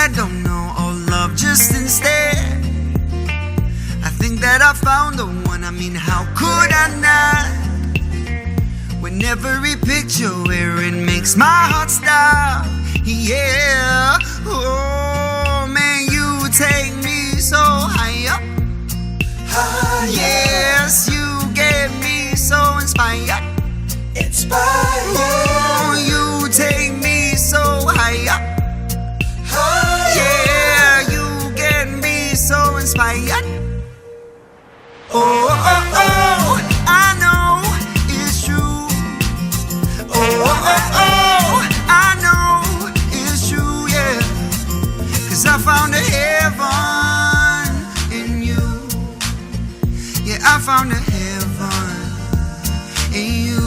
I don't know all love just instead. I think that I found the one, I mean how could I not? When every picture where it makes my heart stop. Yeah, oh man, you take me so high up. Yes, you get me so inspired. Oh, you take me so high up. Yeah, you get me so inspired. Oh, oh, oh, I know it's true. Oh, oh, oh, I know it's true, yeah. 'Cause I found a heaven in you. Yeah, I found a heaven in you.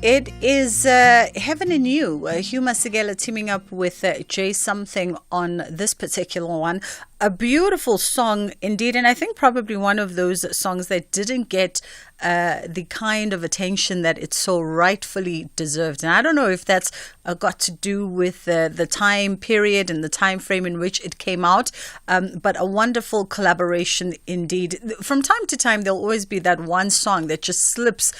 It is Heaven in You. Hugh Masinga teaming up with Jay Something on this particular one. A beautiful song indeed, and I think probably one of those songs that didn't get the kind of attention that it so rightfully deserved. And I don't know if that's got to do with the time period and the time frame in which it came out, but a wonderful collaboration indeed. From time to time, there'll always be that one song that just slips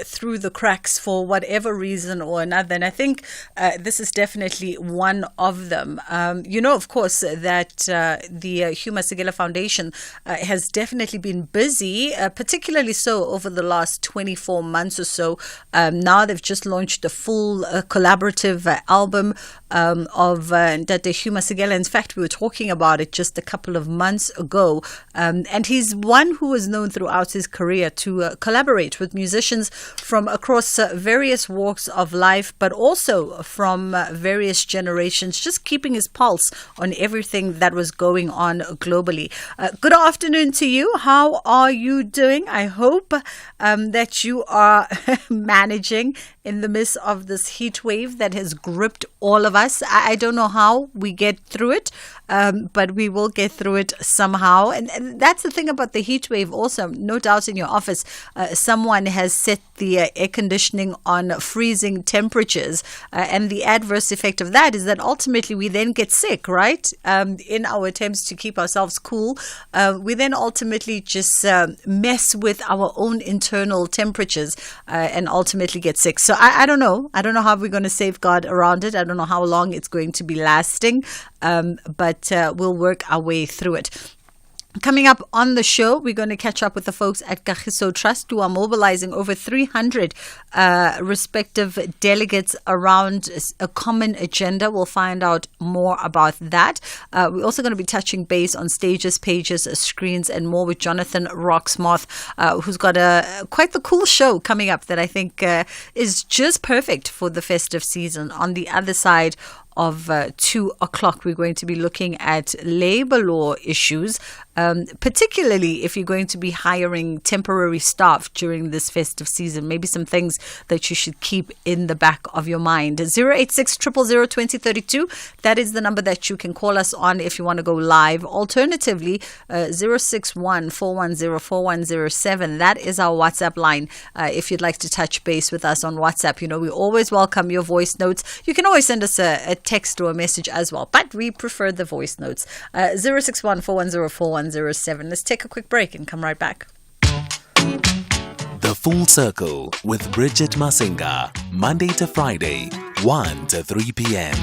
through the cracks for whatever reason or another. And I think this is definitely one of them. Of course, that the Hugh Masinga Foundation has definitely been busy, particularly so over the last 24 months or so. Now they've just launched a full collaborative album of Dr. Hugh Masinga. In fact, we were talking about it just a couple of months ago. And he's one who is known throughout his career to collaborate with musicians from across various walks of life, but also from various generations, just keeping his pulse on everything that was going on globally. Good afternoon to you. How are you doing? I hope that you are managing in the midst of this heat wave that has gripped all of us. I don't know how we get through it, but we will get through it somehow. And that's the thing about the heat wave also. No doubt in your office, someone has set the air conditioning on freezing temperatures. And the adverse effect of that is that ultimately we then get sick, right? In our attempts to keep ourselves cool, we then ultimately just mess with our own internal temperatures and ultimately get sick. So I don't know. I don't know how we're going to safeguard around it. I don't know how long it's going to be lasting, but we'll work our way through it. Coming up on the show, we're going to catch up with the folks at Kagiso Trust who are mobilizing over 300 respective delegates around a common agenda. We'll find out more about that. We're also going to be touching base on stages, pages, screens, and more with Jonathan Roxmoth, who's got quite the cool show coming up that I think is just perfect for the festive season. On the other side of 2 o'clock, we're going to be looking at labor law issues, particularly if you're going to be hiring temporary staff during this festive season. Maybe some things that you should keep in the back of your mind. 086 000 2032. That is the number that you can call us on if you want to go live. Alternatively, 061 410 4107. That is our WhatsApp line. If you'd like to touch base with us on WhatsApp, we always welcome your voice notes. You can always send us a text or a message as well, but we prefer the voice notes. 061 410 4107. Let's take a quick break and come right back. The Full Circle with Bridget Masinga, Monday to Friday, 1 to 3 p.m.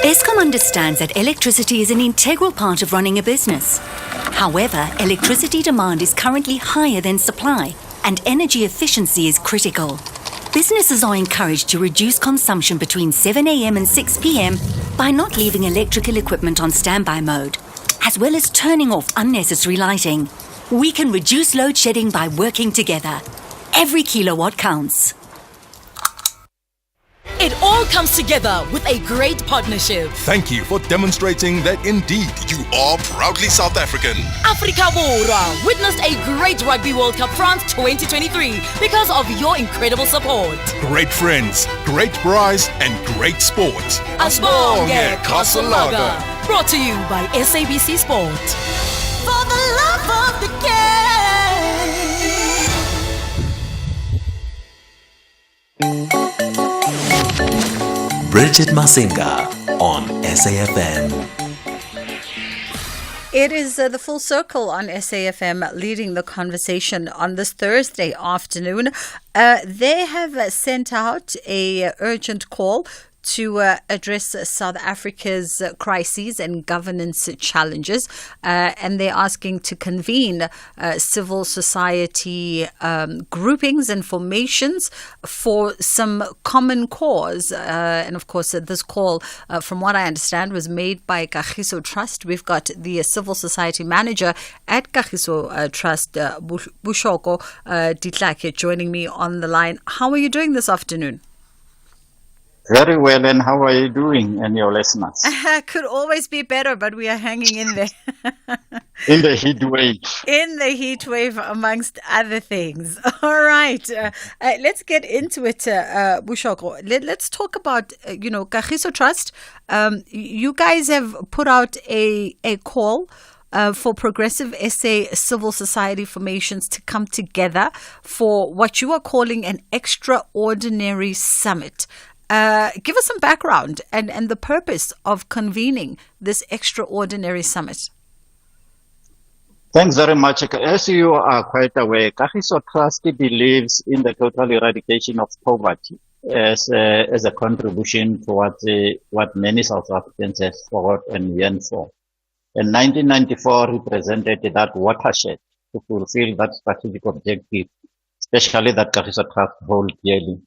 Eskom understands that electricity is an integral part of running a business. However, electricity demand is currently higher than supply, and energy efficiency is critical. Businesses are encouraged to reduce consumption between 7 a.m. and 6 p.m. by not leaving electrical equipment on standby mode, as well as turning off unnecessary lighting. We can reduce load shedding by working together. Every kilowatt counts. It all comes together with a great partnership. Thank you for demonstrating that indeed you are proudly South African. Africa Borwa witnessed a great Rugby World Cup France 2023 because of your incredible support. Great friends, great prize, and great sport. Asibonge Kasalaga. Brought to you by SABC Sport. For the love of the game. Bridget Masinga on SAFM. It is the Full Circle on SAFM leading the conversation on this Thursday afternoon. They have sent out a urgent call to address South Africa's crises and governance challenges, and they're asking to convene civil society groupings and formations for some common cause. And of course, this call, from what I understand, was made by Kagiso Trust. We've got the civil society manager at Kagiso Trust, Bushoko Ditlake, joining me on the line. How are you doing this afternoon? Very well, and how are you doing and your listeners? Could always be better, but we are hanging in there. In the heat wave. In the heat wave, amongst other things. All right. Let's get into it, Bushoko. Let's talk about, Kagiso Trust. You guys have put out a call for progressive SA civil society formations to come together for what you are calling an extraordinary summit. Give us some background and the purpose of convening this extraordinary summit. Thanks very much. As you are quite aware, Kagiso Trust believes in the total eradication of poverty as a contribution towards what many South Africans have fought and yearned for. And 1994 represented that watershed to fulfill that strategic objective, especially that Kagiso Trust holds dearly.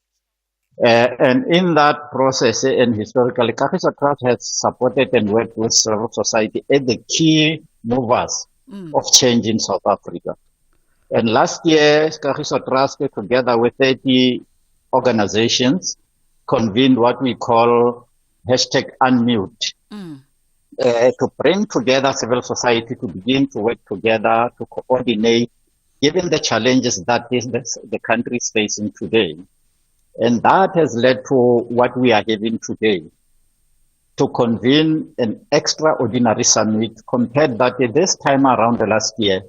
And in that process, and historically, Kagiso Trust has supported and worked with civil society as the key movers of change in South Africa. And last year, Kagiso Trust, together with 30 organizations, convened what we call #Unmute, to bring together civil society to begin to work together, to coordinate, given the challenges that the country is facing today. And that has led to what we are having today, to convene an extraordinary summit. Compared that this time around the last year,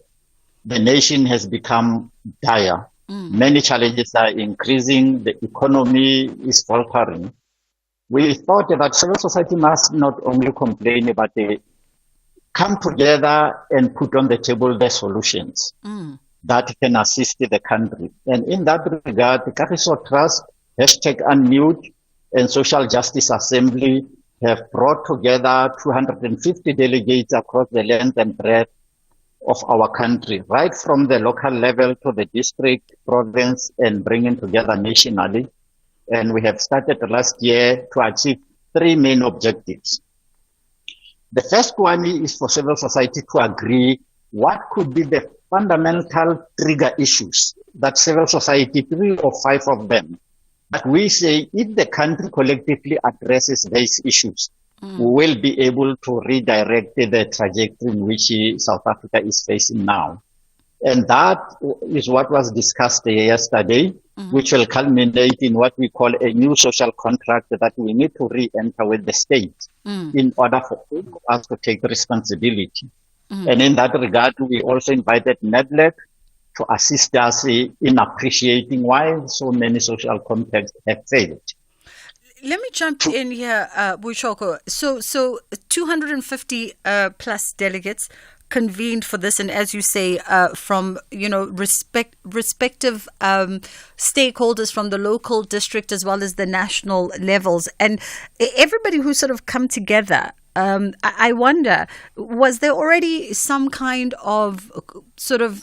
the nation has become dire. Many challenges are increasing. The economy is faltering. We thought that civil society must not only complain, but they come together and put on the table the solutions that can assist the country. And in that regard, the Kagiso Trust, #Unmute, and Social Justice Assembly have brought together 250 delegates across the length and breadth of our country, right from the local level to the district, province, and bringing together nationally. And we have started last year to achieve 3 main objectives. The first one is for civil society to agree what could be the fundamental trigger issues that civil society, 3 or 5 of them, but we say if the country collectively addresses these issues, we will be able to redirect the trajectory in which South Africa is facing now. And that is what was discussed yesterday, which will culminate in what we call a new social contract that we need to re-enter with the state in order for us to take responsibility. And in that regard, we also invited NEDLEC to assist us in appreciating why so many social compacts have failed. Let me jump in here, Bushoko. So 250 plus delegates convened for this, and as you say, from respective stakeholders from the local, district, as well as the national levels, and everybody who sort of come together. I wonder, was there already some kind of sort of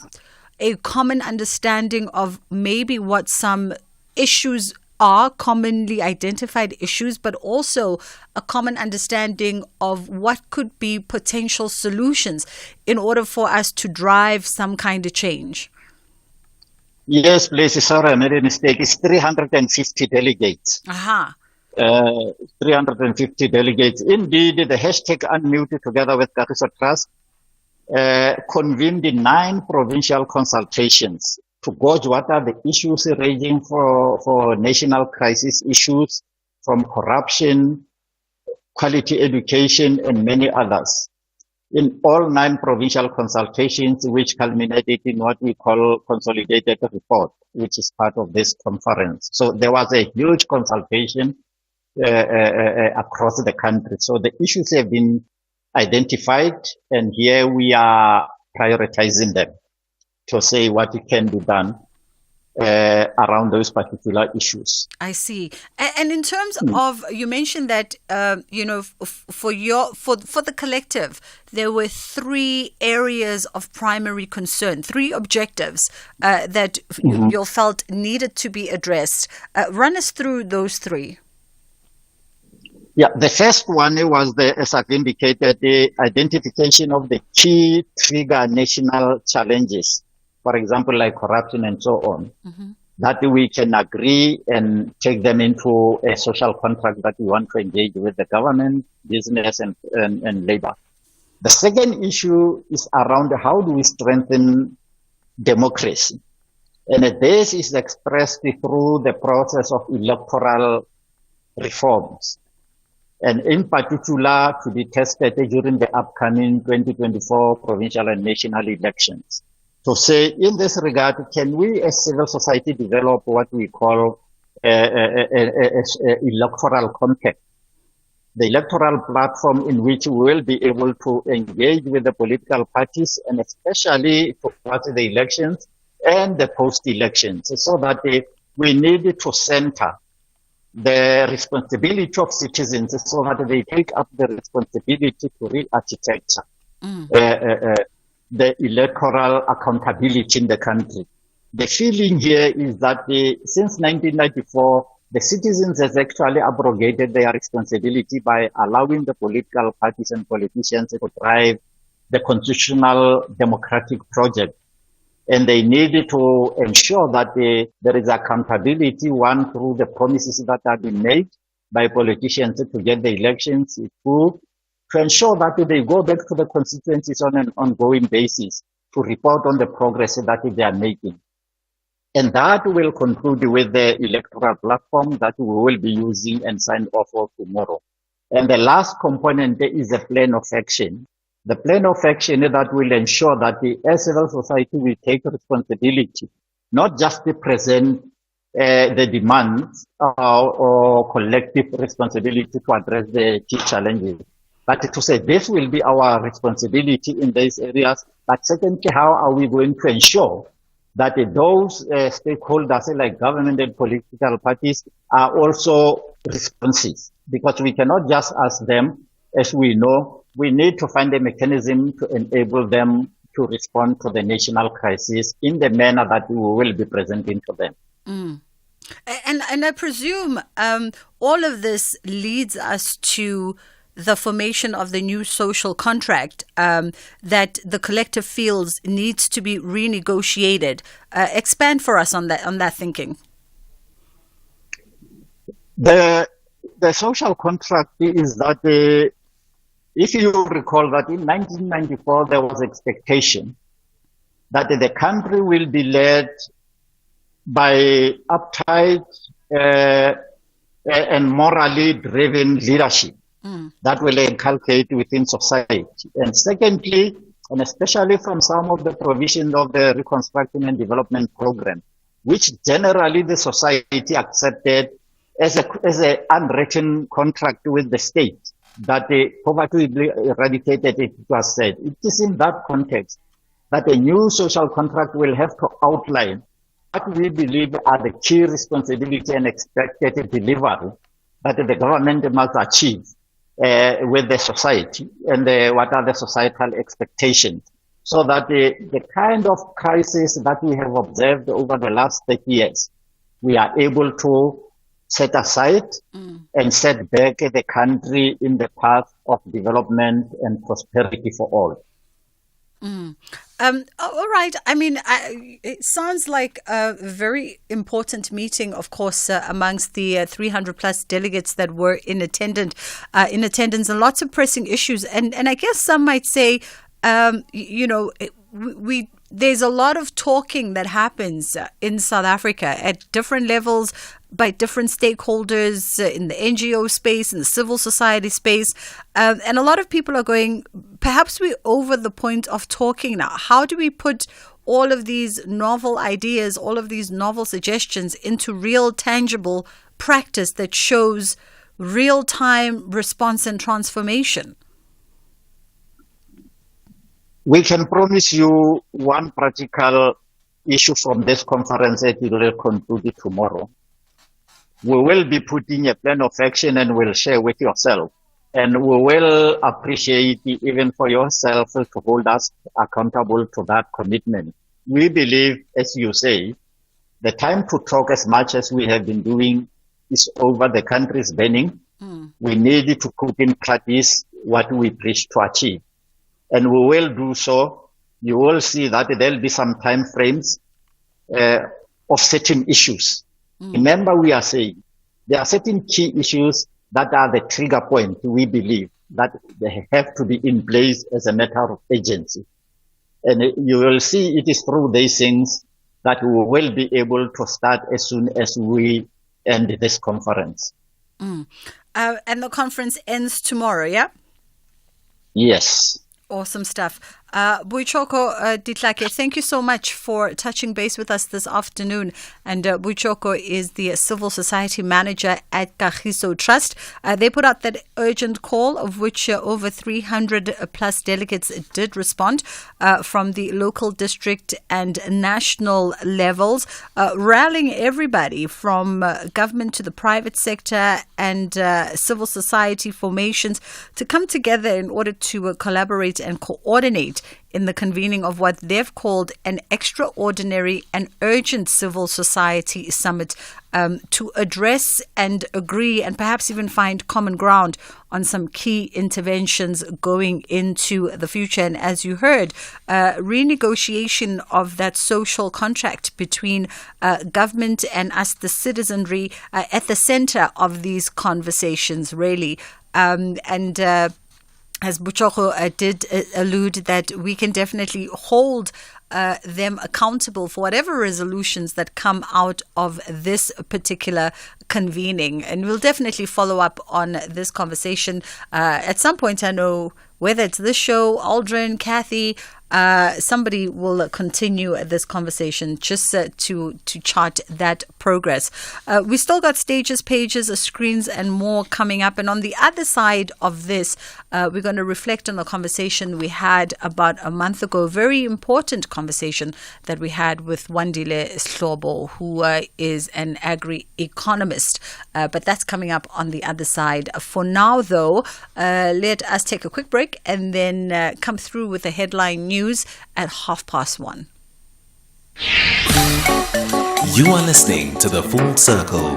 a common understanding of maybe what some issues are, commonly identified issues, but also a common understanding of what could be potential solutions in order for us to drive some kind of change? Yes, please. Sorry, I made a mistake. It's 350 delegates. 350 delegates. Indeed, the #Unmute together with Kagiso Trust convened 9 provincial consultations to gauge what are the issues ranging for national crisis issues, from corruption, quality education, and many others. in all 9 provincial consultations, which culminated in what we call consolidated report, which is part of this conference. So there was a huge consultation across the country. So the issues have been identified, and here we are prioritizing them to say what can be done around those particular issues. I see. And in terms of, you mentioned that for the collective, there were 3 areas of primary concern, 3 objectives that you felt needed to be addressed. Run us through those 3. Yeah, the first one was as I've indicated, the identification of the key trigger national challenges, for example, like corruption and so on, that we can agree and take them into a social contract that we want to engage with the government, business, and labor. The second issue is around how do we strengthen democracy. And this is expressed through the process of electoral reforms, and in particular to be tested during the upcoming 2024 provincial and national elections. To say, in this regard, can we as civil society develop what we call electoral compact, the electoral platform in which we will be able to engage with the political parties, and especially towards the elections and the post-elections, so that we need to center the responsibility of citizens so that they take up the responsibility to re-architecture the electoral accountability in the country. The feeling here is that since 1994, the citizens has actually abrogated their responsibility by allowing the political parties and politicians to drive the constitutional democratic project. And they need to ensure that there is accountability, one, through the promises that have been made by politicians to get the elections through, to ensure that they go back to the constituencies on an ongoing basis to report on the progress that they are making. And that will conclude with the electoral platform that we will be using and sign off of tomorrow. And the last component is a plan of action. The plan of action that will ensure that as civil society will take responsibility, not just to present the demands or collective responsibility to address the key challenges, but to say this will be our responsibility in these areas. But secondly, how are we going to ensure that those stakeholders like government and political parties are also responsive? Because we cannot just ask them, as we know, we need to find a mechanism to enable them to respond to the national crisis in the manner that we will be presenting to them. And I presume all of this leads us to the formation of the new social contract that the collective feels needs to be renegotiated. Expand for us on that thinking. The social contract is that if you recall that in 1994 there was expectation that the country will be led by uptight and morally driven leadership that will inculcate within society. And secondly, and especially from some of the provisions of the Reconstruction and Development Program, which generally the society accepted as an unwritten contract with the state, that the poverty will be eradicated, it was said. It is in that context that a new social contract will have to outline what we believe are the key responsibility and expected delivery that the government must achieve with the society, and what are the societal expectations, so that the kind of crisis that we have observed over the last 30 years, we are able to set aside and set back the country in the path of development and prosperity for all. All right. I mean, it sounds like a very important meeting, of course, amongst the 300 plus delegates that were in attendance, and lots of pressing issues. And I guess some might say, we there's a lot of talking that happens in South Africa at different levels by different stakeholders in the NGO space, in the civil society space. And a lot of people are going, perhaps we're over the point of talking now. How do we put all of these novel ideas, all of these novel suggestions into real tangible practice that shows real-time response and transformation? We can promise you one practical issue from this conference that we will conclude tomorrow. We will be putting a plan of action and we'll share with yourself. And we will appreciate even for yourself to hold us accountable to that commitment. We believe, as you say, the time to talk as much as we have been doing is over. The country is burning. We need to put in practice what we preach to achieve. And we will do so. You will see that there'll be some time frames of certain issues. Remember, we are saying there are certain key issues that are the trigger point, we believe, that they have to be in place as a matter of urgency. And you will see it is through these things that we will be able to start as soon as we end this conference. And the conference ends tomorrow, yeah? Yes. Awesome stuff. Boichoko Ditlake, thank you so much for touching base with us this afternoon. And Boichoko is the Civil Society Manager at Kagiso Trust. They put out that urgent call, of which over 300 plus delegates did respond from the local, district and national levels, rallying everybody from government to the private sector and civil society formations to come together in order to collaborate and coordinate in the convening of what they've called an extraordinary and urgent civil society summit to address and agree and perhaps even find common ground on some key interventions going into the future. And as you heard, renegotiation of that social contract between government and us, the citizenry, at the center of these conversations, really. As Boichoko did allude, that we can definitely hold them accountable for whatever resolutions that come out of this particular convening. And we'll definitely follow up on this conversation at some point. I know whether it's this show, Aldrin, Kathy, somebody will continue this conversation just to chart that progress. We still got stages, pages, screens, and more coming up. And on the other side of this, we're going to reflect on the conversation we had about a month ago, a very important conversation that we had with Wandile Slobo, who is an agri-economist. But that's coming up on the other side. For now, though, let us take a quick break and then come through with the headline news at 1:30. You are listening to The Full Circle.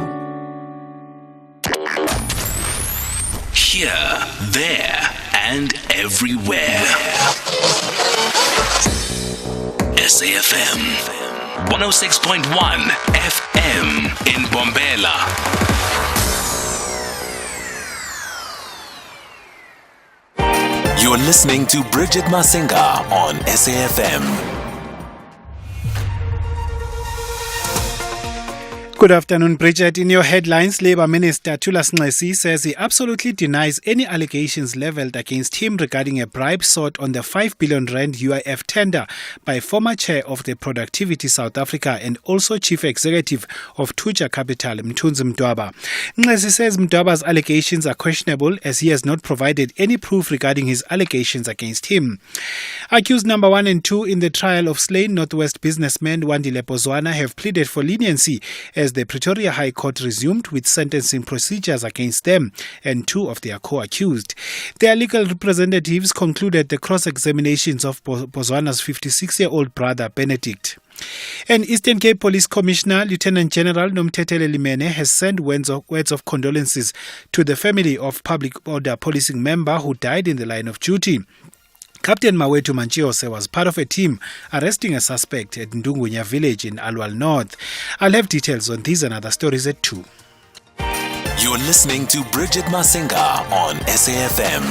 Here, there, and everywhere. SAFM 106.1 FM in Bombela. You're listening to Bridget Masinga on SAFM. Good afternoon, Bridget. In your headlines, Labour Minister Thulas Nxesi says he absolutely denies any allegations leveled against him regarding a bribe sought on the 5 billion rand UIF tender by former chair of the Productivity South Africa and also chief executive of Tuja Capital, Mthunzi Mdwaba. Nxesi says Mdwaba's allegations are questionable as he has not provided any proof regarding his allegations against him. Accused number 1 and 2 in the trial of slain Northwest businessman Wandile Bozwana have pleaded for leniency as the Pretoria High Court resumed with sentencing procedures against them and 2 of their co-accused. Their legal representatives concluded the cross-examinations of Bozwana's 56-year-old brother Benedict. An Eastern Cape Police Commissioner, Lieutenant General Nomthetele Limene, has sent words of condolences to the family of public order policing member who died in the line of duty. Captain Mawetu Manchiose was part of a team arresting a suspect at Ndungunya village in Alwal North. I'll have details on these and other stories at 2. You're listening to Bridget Masinga on SAFM.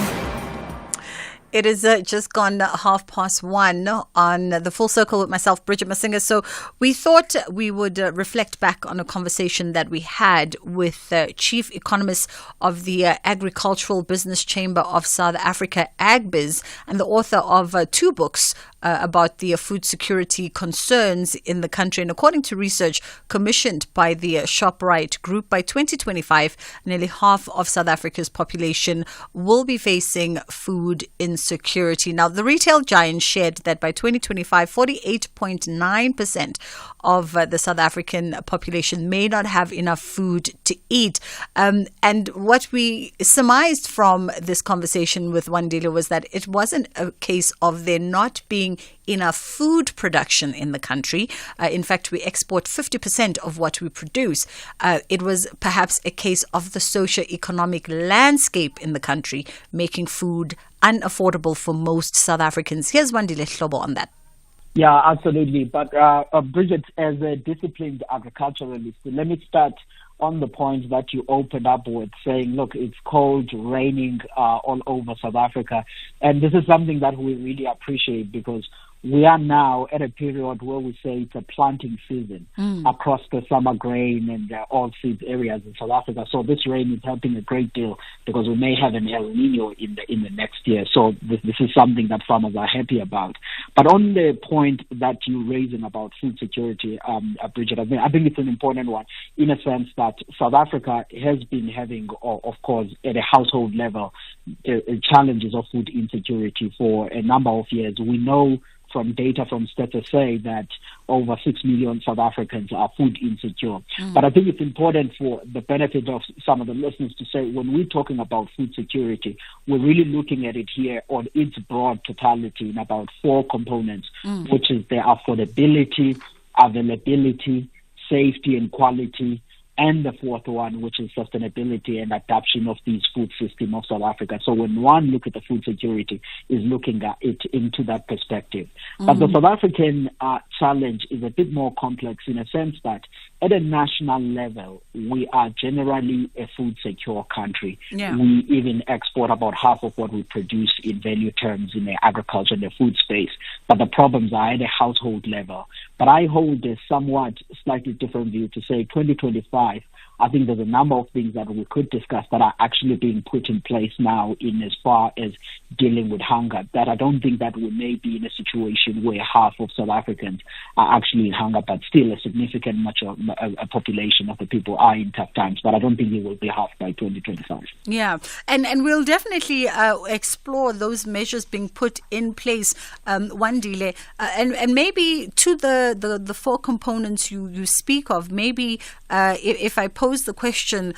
It is just gone 1:30 on the Full Circle with myself, Bridget Masinga. So we thought we would reflect back on a conversation that we had with Chief Economist of the Agricultural Business Chamber of South Africa, AgBiz, and the author of 2 books about the food security concerns in the country. And according to research commissioned by the ShopRite Group, by 2025, nearly half of South Africa's population will be facing food insecurity. Now, the retail giant shared that by 2025, 48.9% of the South African population may not have enough food to eat. And what we surmised from this conversation with Wandile was that it wasn't a case of there not being enough food production in the country. In fact, we export 50% of what we produce. It was perhaps a case of the socio-economic landscape in the country making food unaffordable for most South Africans. Here's Wandile Hlobo on that. Yeah, absolutely. But Bridget, as a disciplined agriculturalist, let me start on the point that you opened up with, saying, look, it's cold, raining all over South Africa. And this is something that we really appreciate, because we are now at a period where we say it's a planting season across the summer grain and all seeds areas in South Africa. So this rain is helping a great deal, because we may have an El Nino in the next year. So this is something that farmers are happy about. But on the point that you're raising about food security, Bridget, I think it's an important one, in a sense that South Africa has been having, of course, at a household level, challenges of food insecurity for a number of years. We know from data from Stats say that over 6 million South Africans are food insecure. But I think it's important, for the benefit of some of the listeners, to say, when we're talking about food security, we're really looking at it here on its broad totality in about 4 components, which is the affordability, availability, safety and quality, and the 4th one, which is sustainability and adaptation of these food system of South Africa. So when one look at the food security, is looking at it into that perspective. But the South African challenge is a bit more complex, in a sense that at a national level, we are generally a food secure country. Yeah. We even export about half of what we produce in value terms in the agriculture and the food space. But the problems are at a household level. But I hold a somewhat slightly different view to say 2025, I think there's a number of things that we could discuss that are actually being put in place now, in as far as dealing with hunger, that I don't think that we may be in a situation where half of South Africans are actually in hunger, but still a significant a population of the people are in tough times. But I don't think it will be half by 2025. Yeah, and we'll definitely explore those measures being put in place, Wandile, and maybe to the 4 components you speak of, maybe if I pose the question,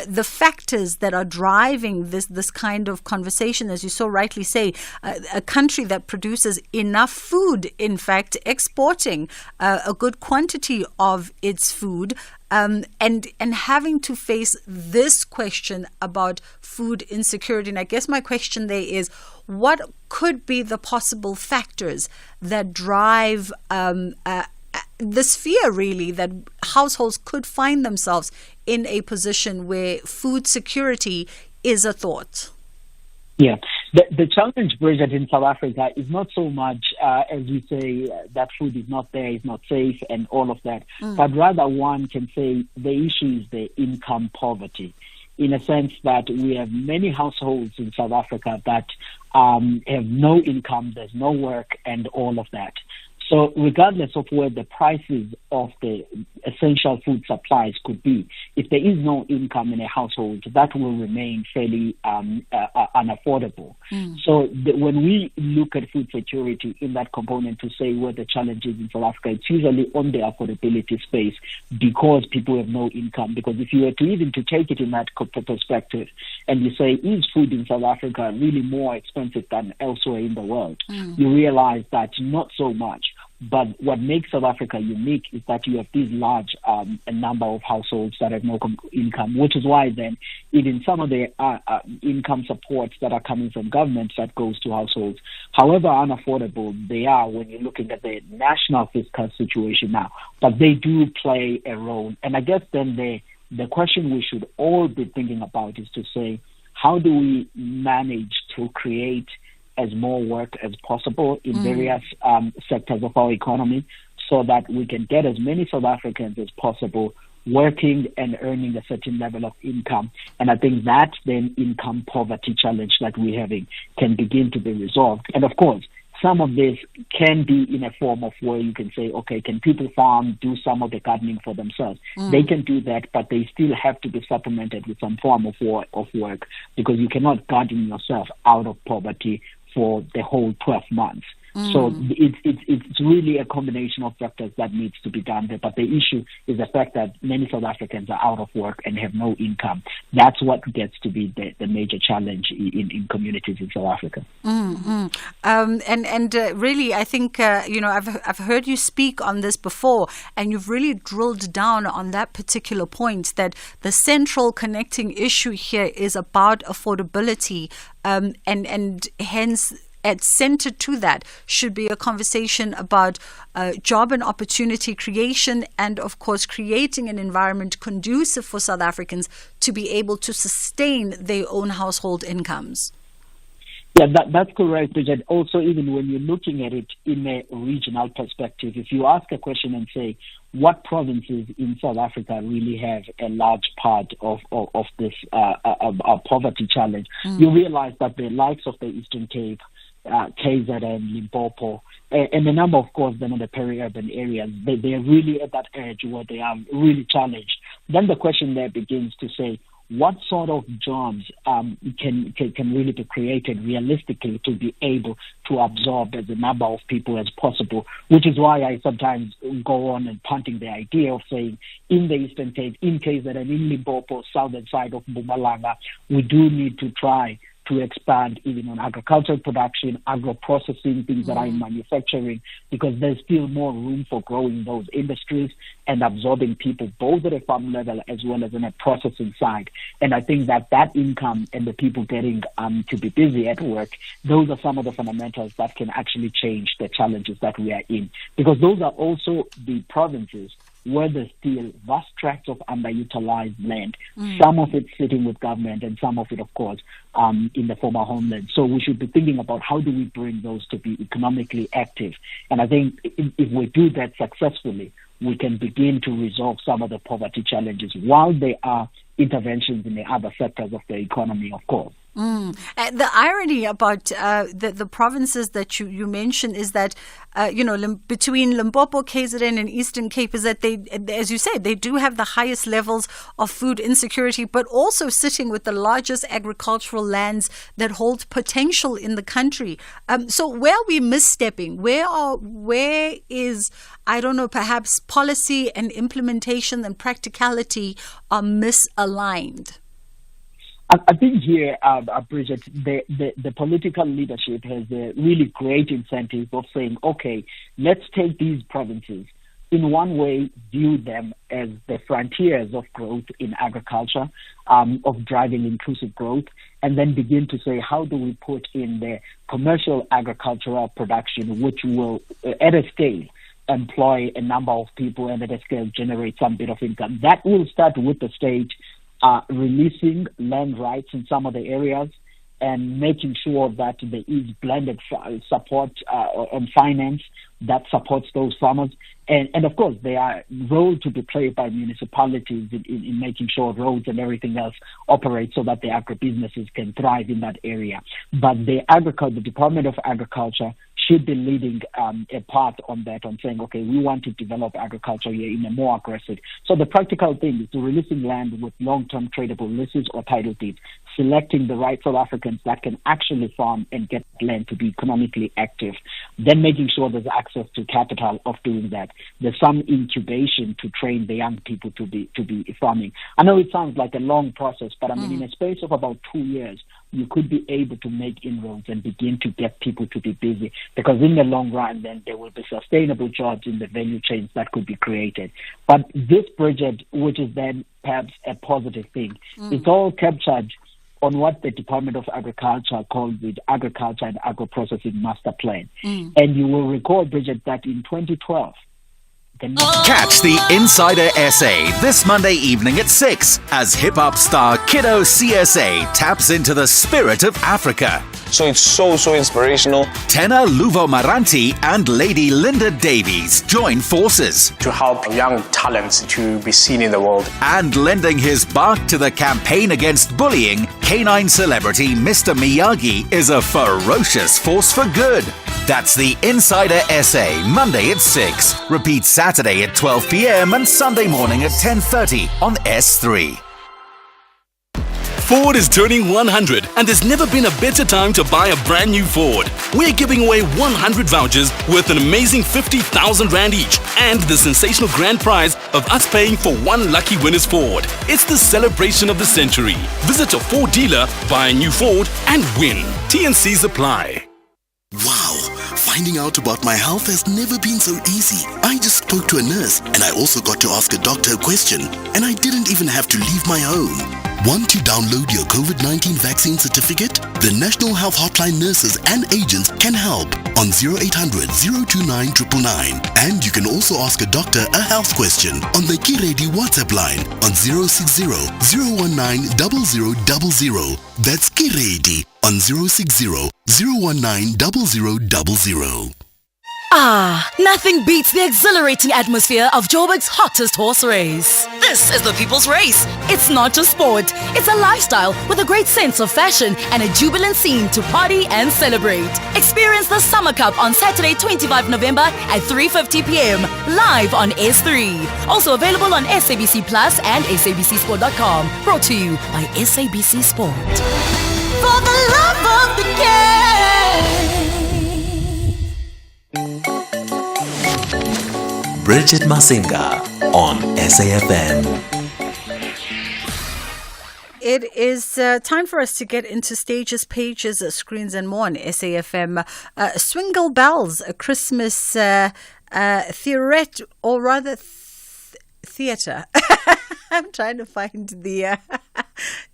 the factors that are driving this kind of conversation, as you so rightly say, a country that produces enough food, in fact, exporting a good quantity of its food, and having to face this question about food insecurity. And I guess my question there is, what could be the possible factors that drive this fear, really, that households could find themselves in a position where food security is a thought? Yeah, the challenge, Bridget, in South Africa is not so much, as you say, that food is not there, is not safe, and all of that, but rather one can say the issue is the income poverty, in a sense that we have many households in South Africa that have no income, there's no work, and all of that. So regardless of where the prices of the essential food supplies could be, if there is no income in a household, that will remain fairly unaffordable. So when we look at food security in that component to say where the challenge is in South Africa, it's usually on the affordability space, because people have no income. Because if you were to even to take it in that perspective and you say, is food in South Africa really more expensive than elsewhere in the world? You realize that not so much. But what makes South Africa unique is that you have these large a number of households that have no income, which is why then even some of the income supports that are coming from government that goes to households, however unaffordable they are when you're looking at the national fiscal situation now, but they do play a role. And I guess then the question we should all be thinking about is to say, how do we manage to create as more work as possible in various sectors of our economy so that we can get as many South Africans as possible working and earning a certain level of income. And I think that then income poverty challenge that we're having can begin to be resolved. And of course, some of this can be in a form of where you can say, okay, can people farm, do some of the gardening for themselves? They can do that, but they still have to be supplemented with some form of work, because you cannot garden yourself out of poverty for the whole 12 months. So it's really a combination of factors that needs to be done there. But the issue is the fact that many South Africans are out of work and have no income. That's what gets to be the major challenge in communities in South Africa. Really, I think I've heard you speak on this before, and you've really drilled down on that particular point, that the central connecting issue here is about affordability, and hence, at center to that should be a conversation about job and opportunity creation, and of course creating an environment conducive for South Africans to be able to sustain their own household incomes. Yeah, that's correct, Bridget. Also, even when you're looking at it in a regional perspective, if you ask a question and say, what provinces in South Africa really have a large part of this poverty challenge, you realize that the likes of the Eastern Cape, KZN, Limpopo, and the number, of course, then in the peri-urban areas, they're really at that edge where they are really challenged. Then the question there begins to say, what sort of jobs can really be created realistically to be able to absorb as a number of people as possible, which is why I sometimes go on and punting the idea of saying in the Eastern Cape, in KZN, in Limpopo, southern side of Mpumalanga, we do need to try to expand even on agricultural production, agro-processing, things that are in manufacturing, because there's still more room for growing those industries and absorbing people both at a farm level as well as on a processing side. And I think that income and the people getting to be busy at work, those are some of the fundamentals that can actually change the challenges that we are in. Because those are also the provinces where there's still vast tracts of underutilized land, some of it sitting with government and some of it, of course, in the former homeland. So we should be thinking about how do we bring those to be economically active. And I think if we do that successfully, we can begin to resolve some of the poverty challenges while there are interventions in the other sectors of the economy, of course. The irony about the provinces that you mentioned is that, between Limpopo, KZN, and Eastern Cape is that they, as you said, they do have the highest levels of food insecurity, but also sitting with the largest agricultural lands that hold potential in the country. So where are we misstepping? Where is, I don't know, perhaps policy and implementation and practicality are misaligned? I think here, Bridget, the political leadership has a really great incentive of saying, okay, let's take these provinces, in one way, view them as the frontiers of growth in agriculture, of driving inclusive growth, and then begin to say, how do we put in the commercial agricultural production, which will, at a scale, employ a number of people and at a scale generate some bit of income. That will start with the state releasing land rights in some of the areas and making sure that there is blended support and finance that supports those farmers. And of course, there are roles to be played by municipalities in making sure roads and everything else operate so that the agribusinesses can thrive in that area. But the Department of Agriculture should be leading a part on that, on saying, okay, we want to develop agriculture here in a more aggressive. So the practical thing is to releasing land with long-term tradable leases or title deeds, selecting the right South Africans that can actually farm and get land to be economically active, then making sure there's access to capital of doing that. There's some incubation to train the young people to be farming. I know it sounds like a long process, but I mean, in a space of about 2 years, you could be able to make inroads and begin to get people to be busy, because in the long run, then there will be sustainable jobs in the value chains that could be created. But this project, which is then perhaps a positive thing, it's all captured on what the Department of Agriculture calls the Agriculture and Agro-Processing Master Plan. And you will recall, Bridget, that in 2012, catch the Insider Essay this Monday evening at 6 as hip-hop star Kiddo CSA taps into the spirit of Africa. So it's so inspirational. Tenor Luvo Maranti and Lady Linda Davies join forces. To help young talents to be seen in the world. And lending his bark to the campaign against bullying, canine celebrity Mr. Miyagi is a ferocious force for good. That's the Insider Essay, Monday at 6. Repeat Saturday at 12 p.m. and Sunday morning at 10:30 on S3. Ford is turning 100 and there's never been a better time to buy a brand new Ford. We're giving away 100 vouchers worth an amazing 50,000 Rand each and the sensational grand prize of us paying for one lucky winner's Ford. It's the celebration of the century. Visit a Ford dealer, buy a new Ford and win. T&Cs apply. Wow, finding out about my health has never been so easy. I just spoke to a nurse and I also got to ask a doctor a question and I didn't even have to leave my home. Want to download your COVID-19 vaccine certificate? The National Health Hotline nurses and agents can help on 0800 029 999. And you can also ask a doctor a health question on the Kiredi WhatsApp line on 060 019 0000. That's Kiredi on 060 019 0000. Nothing beats the exhilarating atmosphere of Joburg's hottest horse race. This is the People's Race. It's not just sport, it's a lifestyle with a great sense of fashion and a jubilant scene to party and celebrate. Experience the Summer Cup on Saturday, 25 November at 3:50 p.m. live on S3. Also available on SABC Plus and SABCSport.com. Brought to you by SABC Sport. For the love of the game. Bridget Masinga on SAFM. It is time for us to get into stages, pages, screens and more on SAFM. Swingle Bells, a Christmas theatre, or rather theatre. I'm trying to find the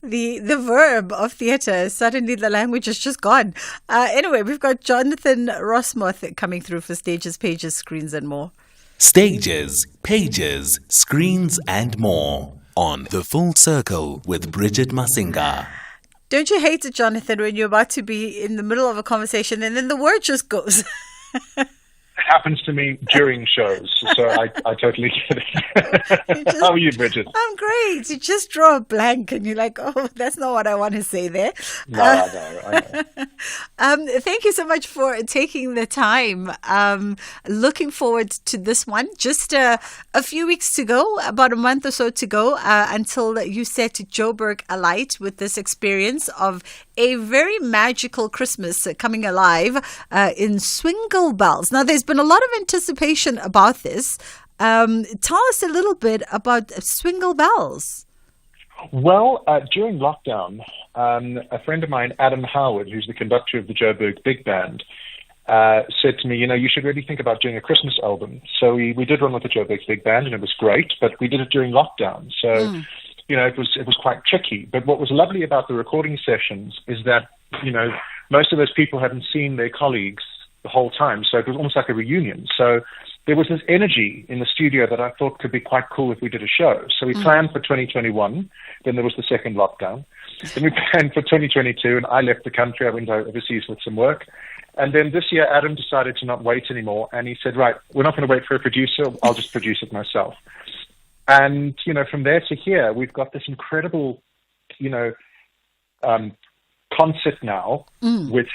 verb of theatre. Suddenly the language is just gone. Anyway, we've got Jonathan Rossmoth coming through for stages, pages, screens and more. Stages, pages, screens and more on The Full Circle with Bridget Masinga. Don't you hate it, Jonathan, when you're about to be in the middle of a conversation and then the word just goes? It happens to me during shows, so I totally get it. How are you, Bridget? I'm great. You just draw a blank and you're like, oh, that's not what I want to say there. No, I know. Thank you so much for taking the time. Looking forward to this one. Just a few weeks to go, about a month or so to go, until you set Joburg alight with this experience of a very magical Christmas coming alive in Swingle Bells. Now, there's been a lot of anticipation about this. Tell us a little bit about Swingle Bells. Well, during lockdown, a friend of mine, Adam Howard, who's the conductor of the Joburg Big Band, said to me, you should really think about doing a Christmas album. So we did one with the Joburg Big Band, and it was great, but we did it during lockdown. So, it was quite tricky. But what was lovely about the recording sessions is that, most of those people hadn't seen their colleagues the whole time. So it was almost like a reunion. So there was this energy in the studio that I thought could be quite cool if we did a show. So we planned for 2021. Then there was the second lockdown. Then we planned for 2022, and I left the country. I went overseas with some work. And then this year, Adam decided to not wait anymore. And he said, right, we're not going to wait for a producer. I'll just produce it myself. And, from there to here, we've got this incredible, concert now with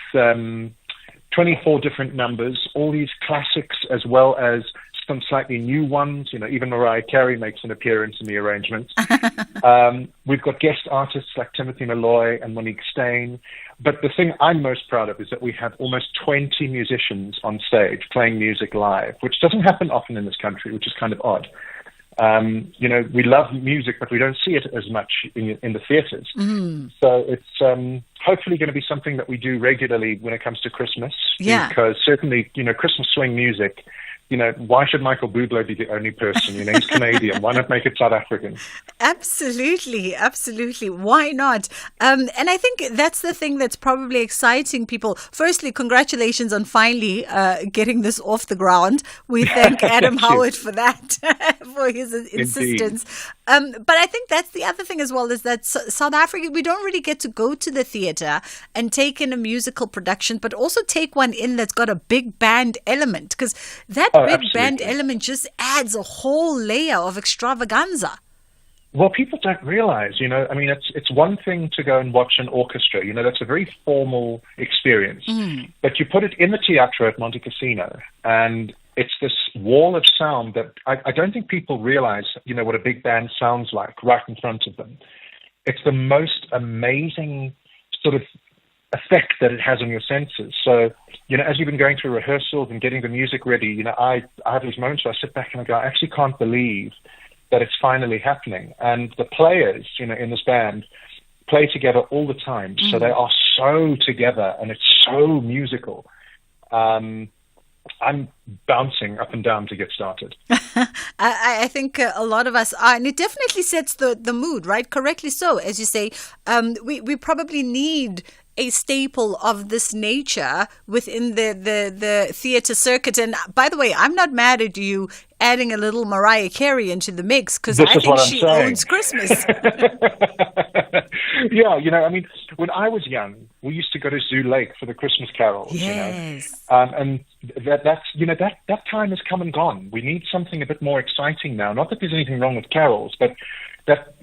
24 different numbers, all these classics as well as some slightly new ones. Even Mariah Carey makes an appearance in the arrangements. We've got guest artists like Timothy Malloy and Monique Stain. But the thing I'm most proud of is that we have almost 20 musicians on stage playing music live, which doesn't happen often in this country, which is kind of odd. We love music, but we don't see it as much in the theatres. So it's hopefully going to be something that we do regularly when it comes to Christmas. Yeah. Because certainly, Christmas swing music, why should Michael Bublé be the only person? He's Canadian. Why not make it South African? Absolutely. Why not? And I think that's the thing that's probably exciting people. Firstly, congratulations on finally getting this off the ground. We thank Adam Howard for that, for his insistence. But I think that's the other thing as well, is that South Africa, we don't really get to go to the theater and take in a musical production, but also take one in that's got a big band element, because that big band element just adds a whole layer of extravaganza. Well, people don't realize, I mean, it's one thing to go and watch an orchestra, that's a very formal experience. But you put it in the Teatro at Monte Cassino, and it's this wall of sound that I don't think people realize, what a big band sounds like right in front of them. It's the most amazing sort of effect that it has on your senses. So, as you've been going through rehearsals and getting the music ready, I have these moments where I sit back and I go, I actually can't believe that it's finally happening. And the players, in this band play together all the time. So they are so together and it's so musical. I'm bouncing up and down to get started. I think a lot of us are, and it definitely sets the mood, right? Correctly so. As you say, we probably need a staple of this nature within the theatre circuit. And by the way, I'm not mad at you adding a little Mariah Carey into the mix, because I think she owns Christmas. Yeah, I mean, when I was young, we used to go to Zoo Lake for the Christmas carols. Yes. And that time has come and gone. We need something a bit more exciting now. Not that there's anything wrong with carols, but that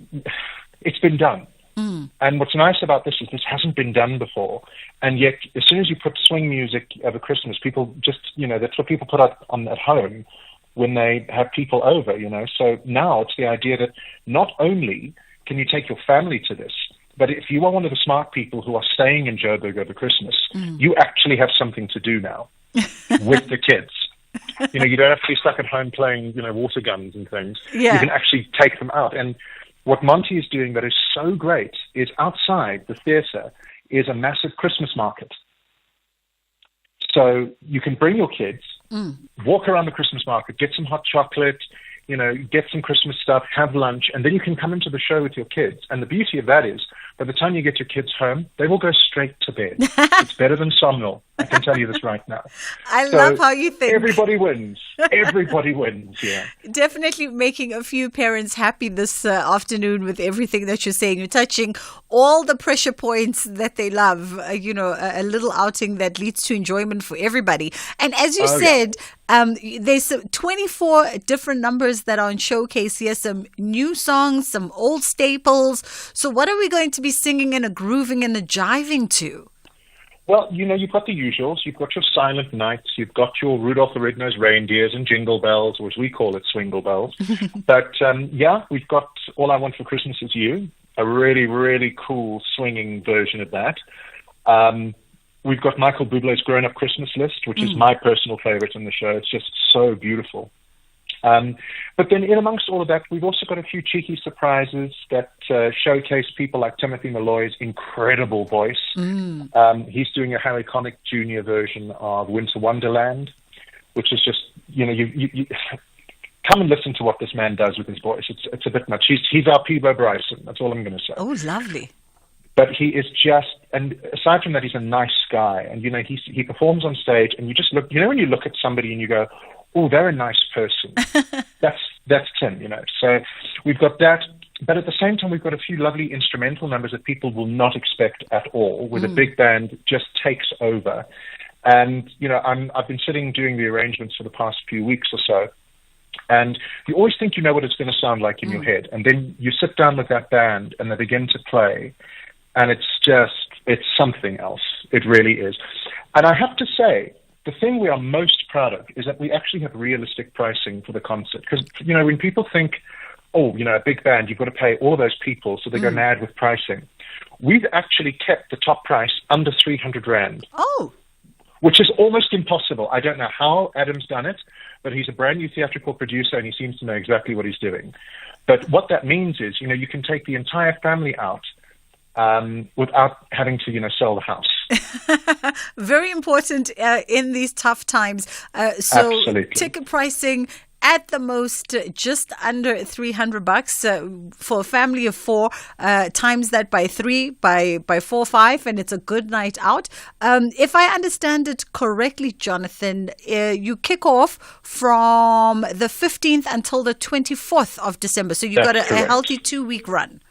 it's been done. And what's nice about this is this hasn't been done before. And yet, as soon as you put swing music over Christmas, people just, that's what people put on at home when they have people over, So now it's the idea that not only can you take your family to this, but if you are one of the smart people who are staying in Joburg over Christmas, you actually have something to do now with the kids. You don't have to be stuck at home playing, water guns and things. Yeah. You can actually take them out. And what Monty is doing that is so great is outside the theatre is a massive Christmas market. So you can bring your kids, walk around the Christmas market, get some hot chocolate, get some Christmas stuff, have lunch, and then you can come into the show with your kids. And the beauty of that is, by the time you get your kids home, they will go straight to bed. It's better than Somnol. I can tell you this right now. I love how you think. Everybody wins. Everybody wins, yeah. Definitely making a few parents happy this afternoon with everything that you're saying. You're touching all the pressure points that they love, a little outing that leads to enjoyment for everybody. And as you said, there's 24 different numbers that are on showcase here, some new songs, some old staples. So what are we going to be singing and a grooving and a jiving to? Well, you've got the usuals. You've got your Silent Nights. You've got your Rudolph the Red-Nosed Reindeers and Jingle Bells, or as we call it, Swingle Bells. But, we've got All I Want for Christmas Is You, a really, really cool swinging version of that. We've got Michael Bublé's Grown Up Christmas List, which is my personal favorite in the show. It's just so beautiful. But then in amongst all of that, we've also got a few cheeky surprises that showcase people like Timothy Malloy's incredible voice. He's doing a Harry Connick Jr. version of Winter Wonderland, which is just, you come and listen to what this man does with his voice. It's a bit much. He's our Peebo Bryson. That's all I'm going to say. Oh, lovely. But he is just, and aside from that, he's a nice guy. And, he performs on stage, and you just look, when you look at somebody and you go, oh, they're a nice person. That's Tim, So we've got that. But at the same time, we've got a few lovely instrumental numbers that people will not expect at all, where the big band just takes over. And, I've been sitting doing the arrangements for the past few weeks or so. And you always think you know what it's going to sound like in your head. And then you sit down with that band and they begin to play. And it's something else. It really is. And I have to say, the thing we are most proud of is that we actually have realistic pricing for the concert. Because, when people think, a big band, you've got to pay all those people, so they go mad with pricing. We've actually kept the top price under 300 Rand. Oh. Which is almost impossible. I don't know how Adam's done it, but he's a brand new theatrical producer and he seems to know exactly what he's doing. But what that means is, you can take the entire family out without having to, sell the house. Very important in these tough times. So Absolutely. ticket pricing at the most just under $300 for a family of 4. Times that by 3, by 4, 5, and it's a good night out. If I understand it correctly, Jonathan, you kick off from the 15th until the 24th of December. So you've got a healthy 2-week run.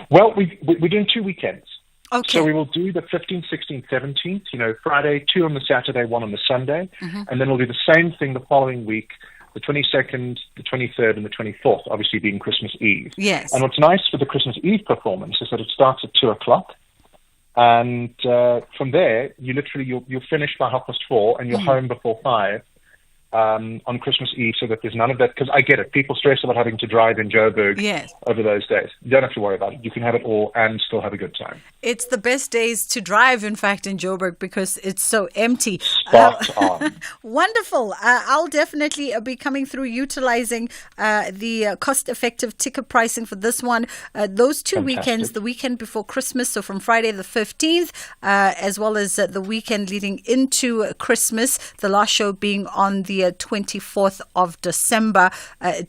Well, we're doing 2 weekends. Okay. So we will do the 15th, 16th, 17th, Friday, 2 on the Saturday, 1 on the Sunday. Mm-hmm. And then we'll do the same thing the following week, the 22nd, the 23rd, and the 24th, obviously being Christmas Eve. Yes. And what's nice with the Christmas Eve performance is that it starts at 2 o'clock. And from there, you'll finish by 4:30 and you're home before 5. On Christmas Eve, so that there's none of that, because I get it. People stress about having to drive in Joburg over those days. You don't have to worry about it. You can have it all and still have a good time. It's the best days to drive, in fact, in Joburg because it's so empty. Spot on. Wonderful. I'll definitely be coming through utilizing the cost-effective ticket pricing for this one. Those 2 weekends, the weekend before Christmas, so from Friday the 15th, as well as the weekend leading into Christmas, the last show being on the 24th of December.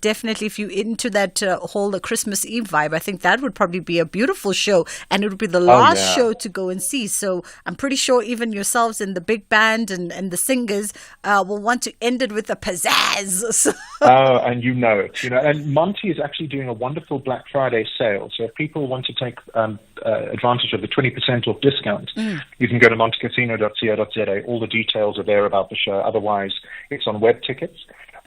Definitely, if you're into that whole Christmas Eve vibe, I think that would probably be a beautiful show, and it would be the last show to go and see. So I'm pretty sure even yourselves and the big band and the singers will want to end it with a pizzazz. And you know it. And Monty is actually doing a wonderful Black Friday sale. So if people want to take advantage of the 20% off discount, you can go to montecasino.co.za. All the details are there about the show. Otherwise, it's on web tickets.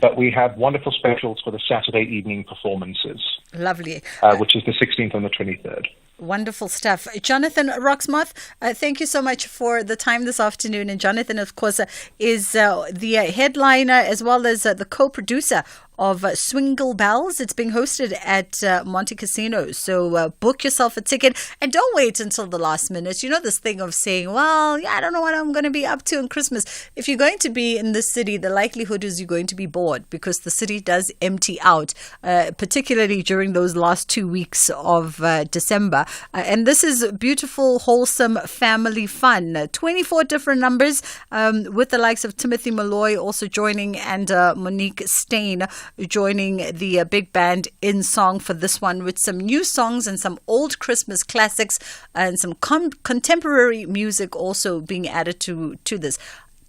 But we have wonderful specials for the Saturday evening performances. Lovely. Which is the 16th and the 23rd. Wonderful stuff. Jonathan Roxmoth, thank you so much for the time this afternoon. And Jonathan, of course, is the headliner as well as the co-producer of Swingle Bells. It's being hosted at Monte Casino. So book yourself a ticket and don't wait until the last minute. You know this thing of saying, well, I don't know what I'm going to be up to on Christmas. If you're going to be in this city, the likelihood is you're going to be bored because the city does empty out, particularly during those last 2 weeks of December. And this is beautiful, wholesome family fun. 24 different numbers with the likes of Timothy Malloy also joining and Monique Stein joining the big band in song for this one with some new songs and some old Christmas classics and some contemporary music also being added to this.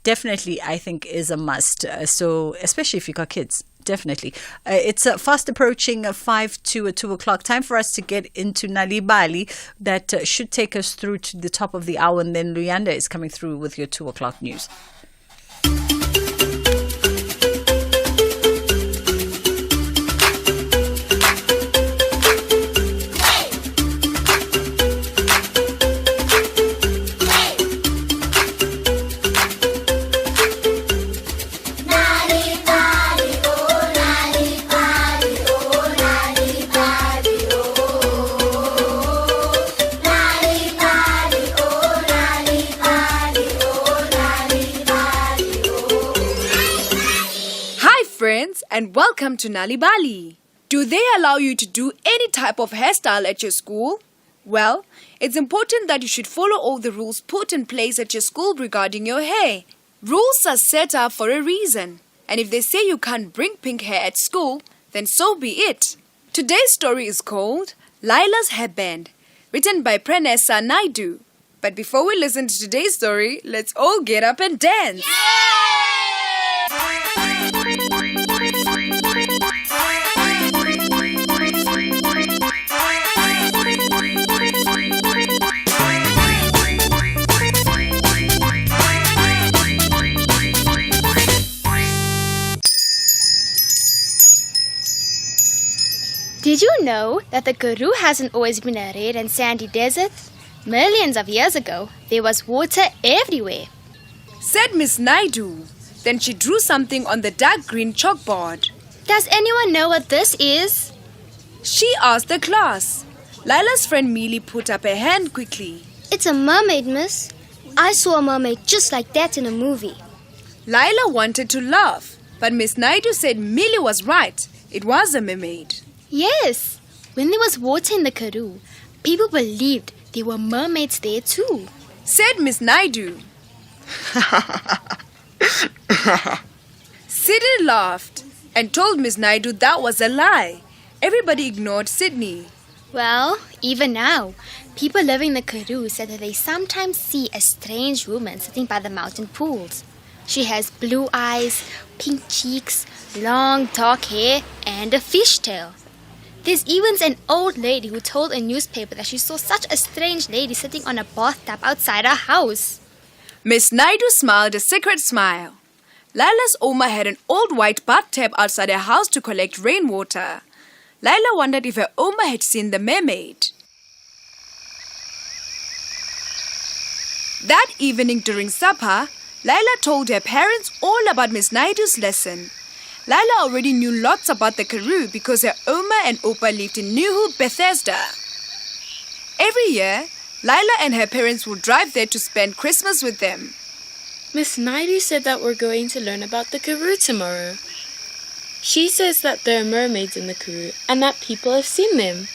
Definitely, I think, is a must. So especially if you got kids. Definitely. It's fast approaching 5 to 2 o'clock. Time for us to get into Nalibali. That should take us through to the top of the hour. And then Luyanda is coming through with your 2 o'clock news. And welcome to Nalibali. Do they allow you to do any type of hairstyle at your school? Well, it's important that you should follow all the rules put in place at your school regarding your hair. Rules are set up for a reason. And if they say you can't bring pink hair at school, then so be it. Today's story is called Lila's Hairband, written by Pranessa Naidu. But before we listen to today's story, let's all get up and dance. Did you know that the Karoo hasn't always been a red and sandy desert? Millions of years ago, there was water everywhere. Said Miss Naidu. Then she drew something on the dark green chalkboard. Does anyone know what this is? She asked the class. Lila's friend Mealy put up her hand quickly. It's a mermaid, miss. I saw a mermaid just like that in a movie. Lila wanted to laugh, but Miss Naidu said Mealy was right. It was a mermaid. Yes. When there was water in the Karoo, people believed there were mermaids there too. Said Miss Naidu. Sidney laughed. and told Miss Naidu that was a lie. Everybody ignored Sydney. Well, even now, people living in the Karoo said that they sometimes see a strange woman sitting by the mountain pools. She has blue eyes, pink cheeks, long dark hair, and a fishtail. There's even an old lady who told a newspaper that she saw such a strange lady sitting on a bathtub outside her house. Miss Naidu smiled a secret smile. Laila's Oma had an old white bathtub outside her house to collect rainwater. Laila wondered if her Oma had seen the mermaid. That evening during supper, Laila told her parents all about Miss Naidu's lesson. Laila already knew lots about the Karoo because her Oma and Opa lived in New Bethesda. Every year, Laila and her parents would drive there to spend Christmas with them. Miss Naidu said that we're going to learn about the Karoo tomorrow. She says that there are mermaids in the Karoo and that people have seen them.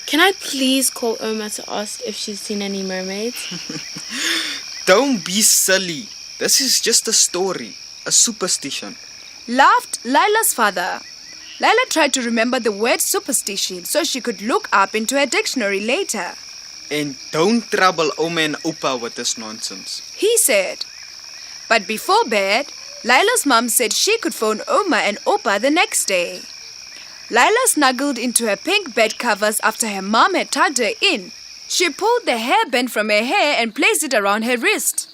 Can I please call Oma to ask if she's seen any mermaids? Don't be silly. This is just a story, a superstition. Laughed Laila's father. Laila tried to remember the word superstition so she could look up into her dictionary later. And don't trouble Oma and Opa with this nonsense, he said. But before bed, Laila's mum said she could phone Oma and Opa the next day. Laila snuggled into her pink bed covers after her mum had tucked her in. She pulled the hairband from her hair and placed it around her wrist.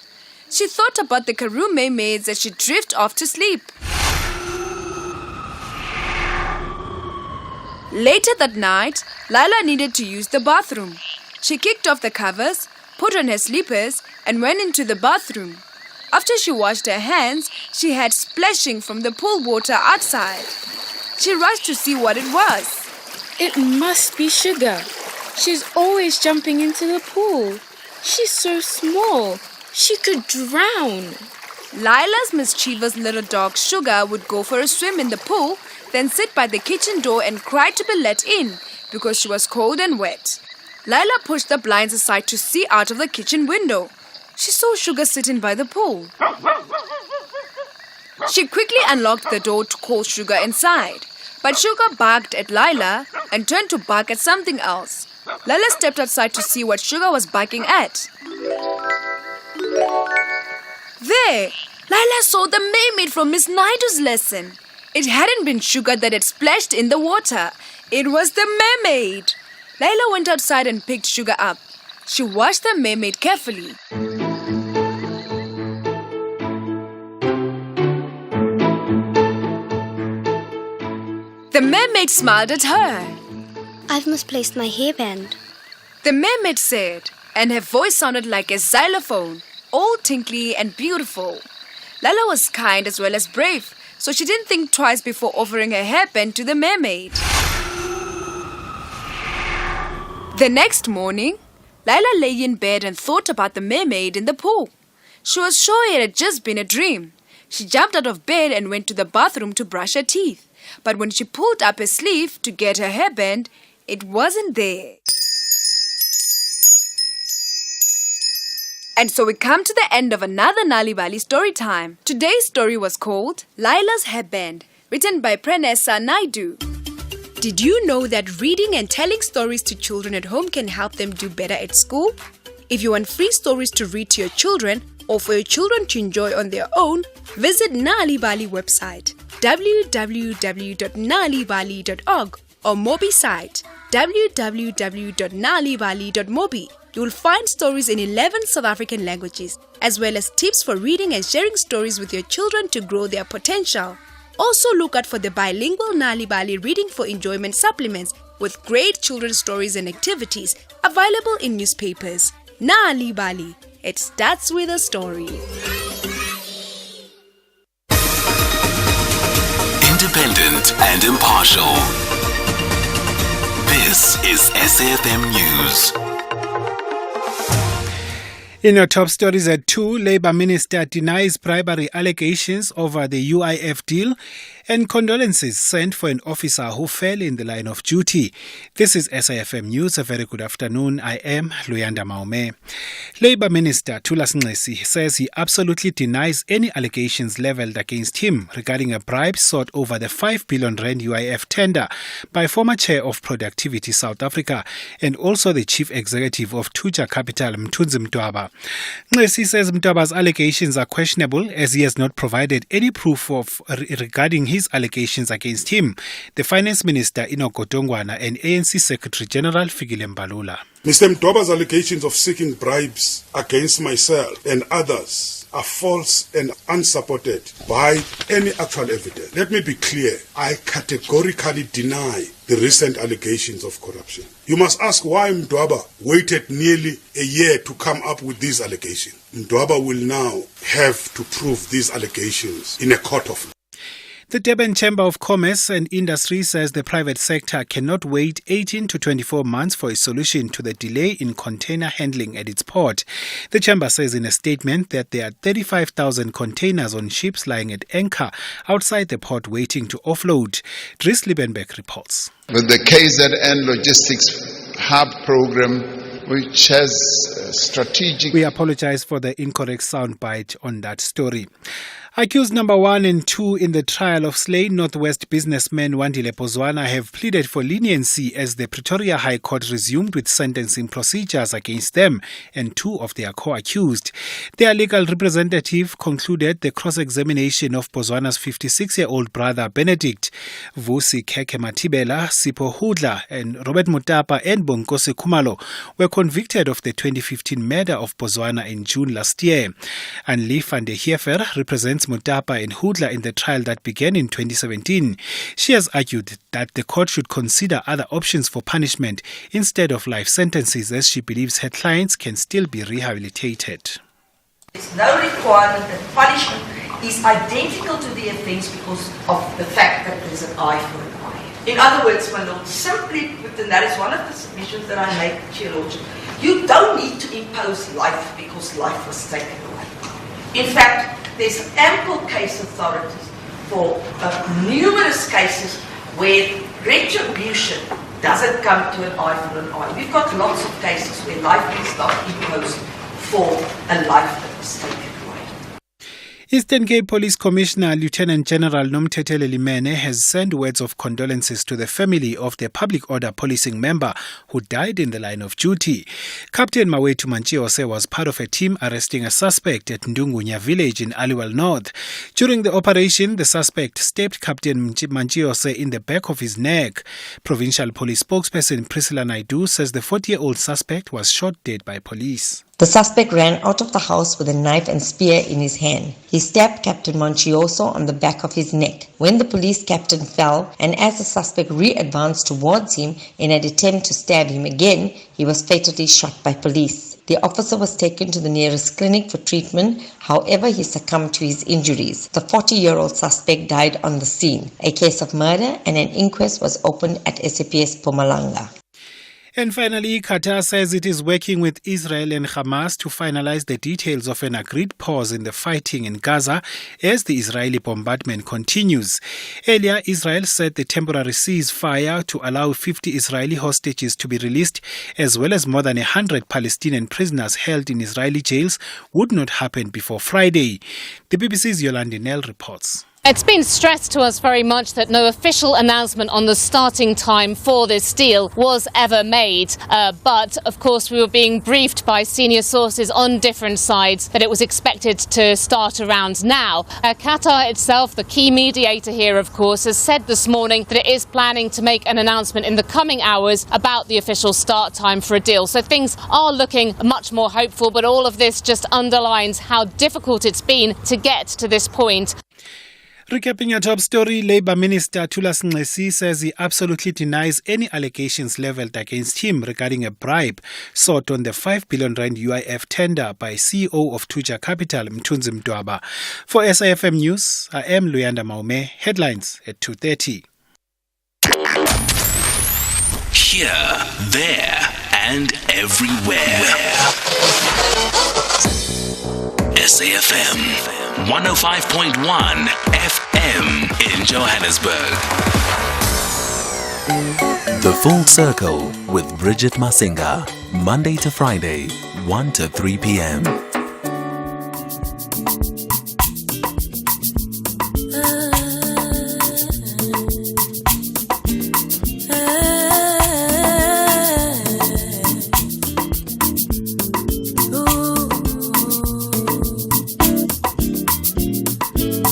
She thought about the Karoo mermaids as she drifted off to sleep. Later that night, Laila needed to use the bathroom. She kicked off the covers, put on her slippers, and went into the bathroom. After she washed her hands, she heard splashing from the pool water outside. She rushed to see what it was. It must be Sugar. She's always jumping into the pool. She's so small. She could drown. Laila's mischievous little dog Sugar would go for a swim in the pool, then sit by the kitchen door and cry to be let in because she was cold and wet. Laila pushed the blinds aside to see out of the kitchen window. She saw Sugar sitting by the pool. She quickly unlocked the door to call Sugar inside, but Sugar barked at Laila and turned to bark at something else. Laila stepped outside to see what Sugar was barking at. There! Laila saw the mermaid from Miss Naidu's lesson. It hadn't been Sugar that had splashed in the water. It was the mermaid. Laila went outside and picked Sugar up. She washed the mermaid carefully. The mermaid smiled at her. I've misplaced my hairband, the mermaid said, and her voice sounded like a xylophone, all tinkly and beautiful. Laila was kind as well as brave, so she didn't think twice before offering her hairband to the mermaid. The next morning, Laila lay in bed and thought about the mermaid in the pool. She was sure it had just been a dream. She jumped out of bed and went to the bathroom to brush her teeth. But when she pulled up her sleeve to get her hairband, it wasn't there. And so we come to the end of another Nali Bali story time. Today's story was called Laila's Hairband, written by Pranessa Naidu. Did you know that reading and telling stories to children at home can help them do better at school? If you want free stories to read to your children or for your children to enjoy on their own, visit Nali Bali website www.nalibali.org or Mobi site www.nalibali.mobi. You will find stories in 11 South African languages, as well as tips for reading and sharing stories with your children to grow their potential. Also look out for the bilingual Nali Bali Reading for Enjoyment supplements with great children's stories and activities available in newspapers. Nali Bali, it starts with a story. Independent and impartial. This is SAFM News. In your top stories at 2, Labour Minister denies bribery allegations over the UIF deal. And condolences sent for an officer who fell in the line of duty. This is SAFM News. A very good afternoon. I am Luyanda Maume. Labour Minister Thulas Nxesi says he absolutely denies any allegations levelled against him regarding a bribe sought over the 5 billion rand UIF tender by former chair of Productivity South Africa and also the chief executive of Tuja Capital, Mthunzi Mntwaba. Nxesi says Mntwaba's allegations are questionable as he has not provided any proof of regarding his allegations against him. The Finance Minister Ino Godongwana and ANC Secretary General Fikile Mbalula. Mr. Mntwaba's allegations of seeking bribes against myself and others are false and unsupported by any actual evidence. Let me be clear. I categorically deny the recent allegations of corruption. You must ask why Mntwaba waited nearly a year to come up with these allegations. Mntwaba will now have to prove these allegations in a court of law. The Durban Chamber of Commerce and Industry says the private sector cannot wait 18 to 24 months for a solution to the delay in container handling at its port. The Chamber says in a statement that there are 35,000 containers on ships lying at anchor outside the port waiting to offload. Dries Liebenberg reports. With the KZN Logistics Hub program, which has strategic... We apologize for the incorrect soundbite on that story. Accused number 1 and 2 in the trial of slain Northwest businessman Wandile Pozwana have pleaded for leniency as the Pretoria High Court resumed with sentencing procedures against them and 2 of their co-accused. Their legal representative concluded the cross-examination of Pozwana's 56-year-old brother Benedict, Vusi Keke Matibela, Sipho Hudla, and Robert Mutapa and Bonkose Kumalo were convicted of the 2015 murder of Pozwana in June last year. Anli van der Heever represents Mutapa and Hudla in the trial that began in 2017. She has argued that the court should consider other options for punishment instead of life sentences, as she believes her clients can still be rehabilitated. There's no requirement that punishment is identical to the offence because of the fact that there's an eye for an eye. In other words, my Lord, simply put, and that is one of the submissions that I make to your Lordship, you don't need to impose life because life was taken away. In fact, there's ample case authorities for numerous cases where retribution doesn't come to an eye for an eye. We've got lots of cases where life is not imposed for a life that was taken away. Eastern Cape Police Commissioner Lieutenant General Nomthetele Limene has sent words of condolences to the family of the public order policing member who died in the line of duty. Captain Mawetu Manchiose was part of a team arresting a suspect at Ndungunya village in Aliwal North. During the operation, the suspect stabbed Captain Manchiose in the back of his neck. Provincial Police spokesperson Priscilla Naidu says the 40-year-old suspect was shot dead by police. The suspect ran out of the house with a knife and spear in his hand. He stabbed Captain Monchioso on the back of his neck. When the police captain fell, and as the suspect re-advanced towards him in an attempt to stab him again, he was fatally shot by police. The officer was taken to the nearest clinic for treatment. However, he succumbed to his injuries. The 40-year-old suspect died on the scene. A case of murder and an inquest was opened at SAPS Mpumalanga. And finally, Qatar says it is working with Israel and Hamas to finalize the details of an agreed pause in the fighting in Gaza as the Israeli bombardment continues. Earlier, Israel said the temporary ceasefire to allow 50 Israeli hostages to be released, as well as more than 100 Palestinian prisoners held in Israeli jails, would not happen before Friday. The BBC's Yolandi Nell reports. It's been stressed to us very much that no official announcement on the starting time for this deal was ever made. But, of course, we were being briefed by senior sources on different sides that it was expected to start around now. Qatar itself, the key mediator here, of course, has said this morning that it is planning to make an announcement in the coming hours about the official start time for a deal. So things are looking much more hopeful, but all of this just underlines how difficult it's been to get to this point. Recapping your top story, Labour Minister Thulas Nxesi says he absolutely denies any allegations levelled against him regarding a bribe sought on the 5 billion rand UIF tender by CEO of Tuja Capital, Mthunzi Mntwaba. For SAFM News, I am Luyanda Maume. Headlines at 2:30. Here, there, and everywhere. SAFM 105.1 FM. in Johannesburg. The Full Circle with Bridget Masinga, Monday to Friday, 1 to 3 p.m.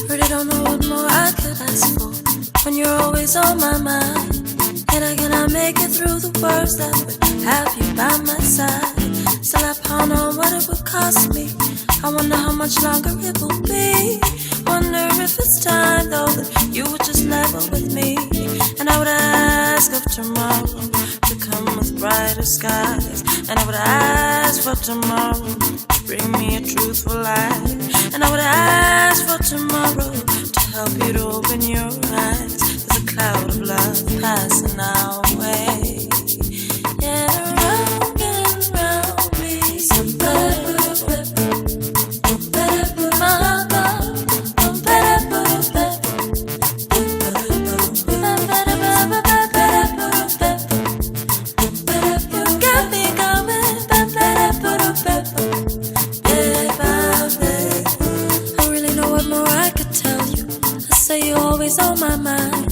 Really don't know what more I could ask for when you're always on my mind. Can I make it through the words that would have you by my side? Still I ponder on what it would cost me. I wonder how much longer it will be. Wonder if it's time though that you would just level with me. And I would ask of tomorrow to come with brighter skies. And I would ask for tomorrow to bring me a truthful light. And I would ask for tomorrow to help you to open your eyes. There's a cloud of love passing our way. Yeah, round and round me. On my mind,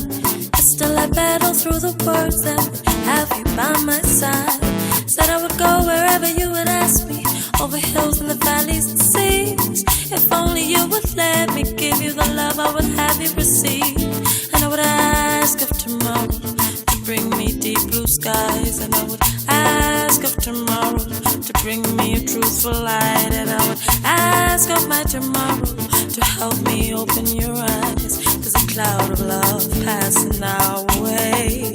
but still I battle through the words that would have you by my side. Said I would go wherever you would ask me, over hills and the valleys and seas. If only you would let me give you the love I would have you receive. And I would ask of tomorrow to bring me deep blue skies. And I would ask of tomorrow to bring me a truthful light. And I would ask of my tomorrow to help me open your eyes. There's a cloud of love passing our way.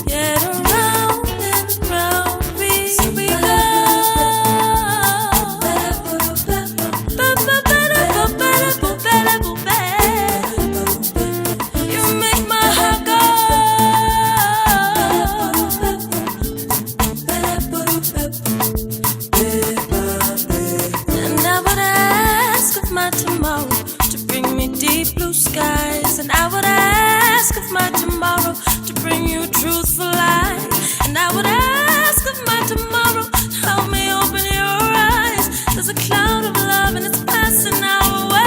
Yet around and round we go. You make my heart go. And I would ask of my tomorrow to bring me deep blue skies. And I would ask of my tomorrow to bring you truthful light. And I would ask of my tomorrow to help me open your eyes. There's a cloud of love and it's passing our way.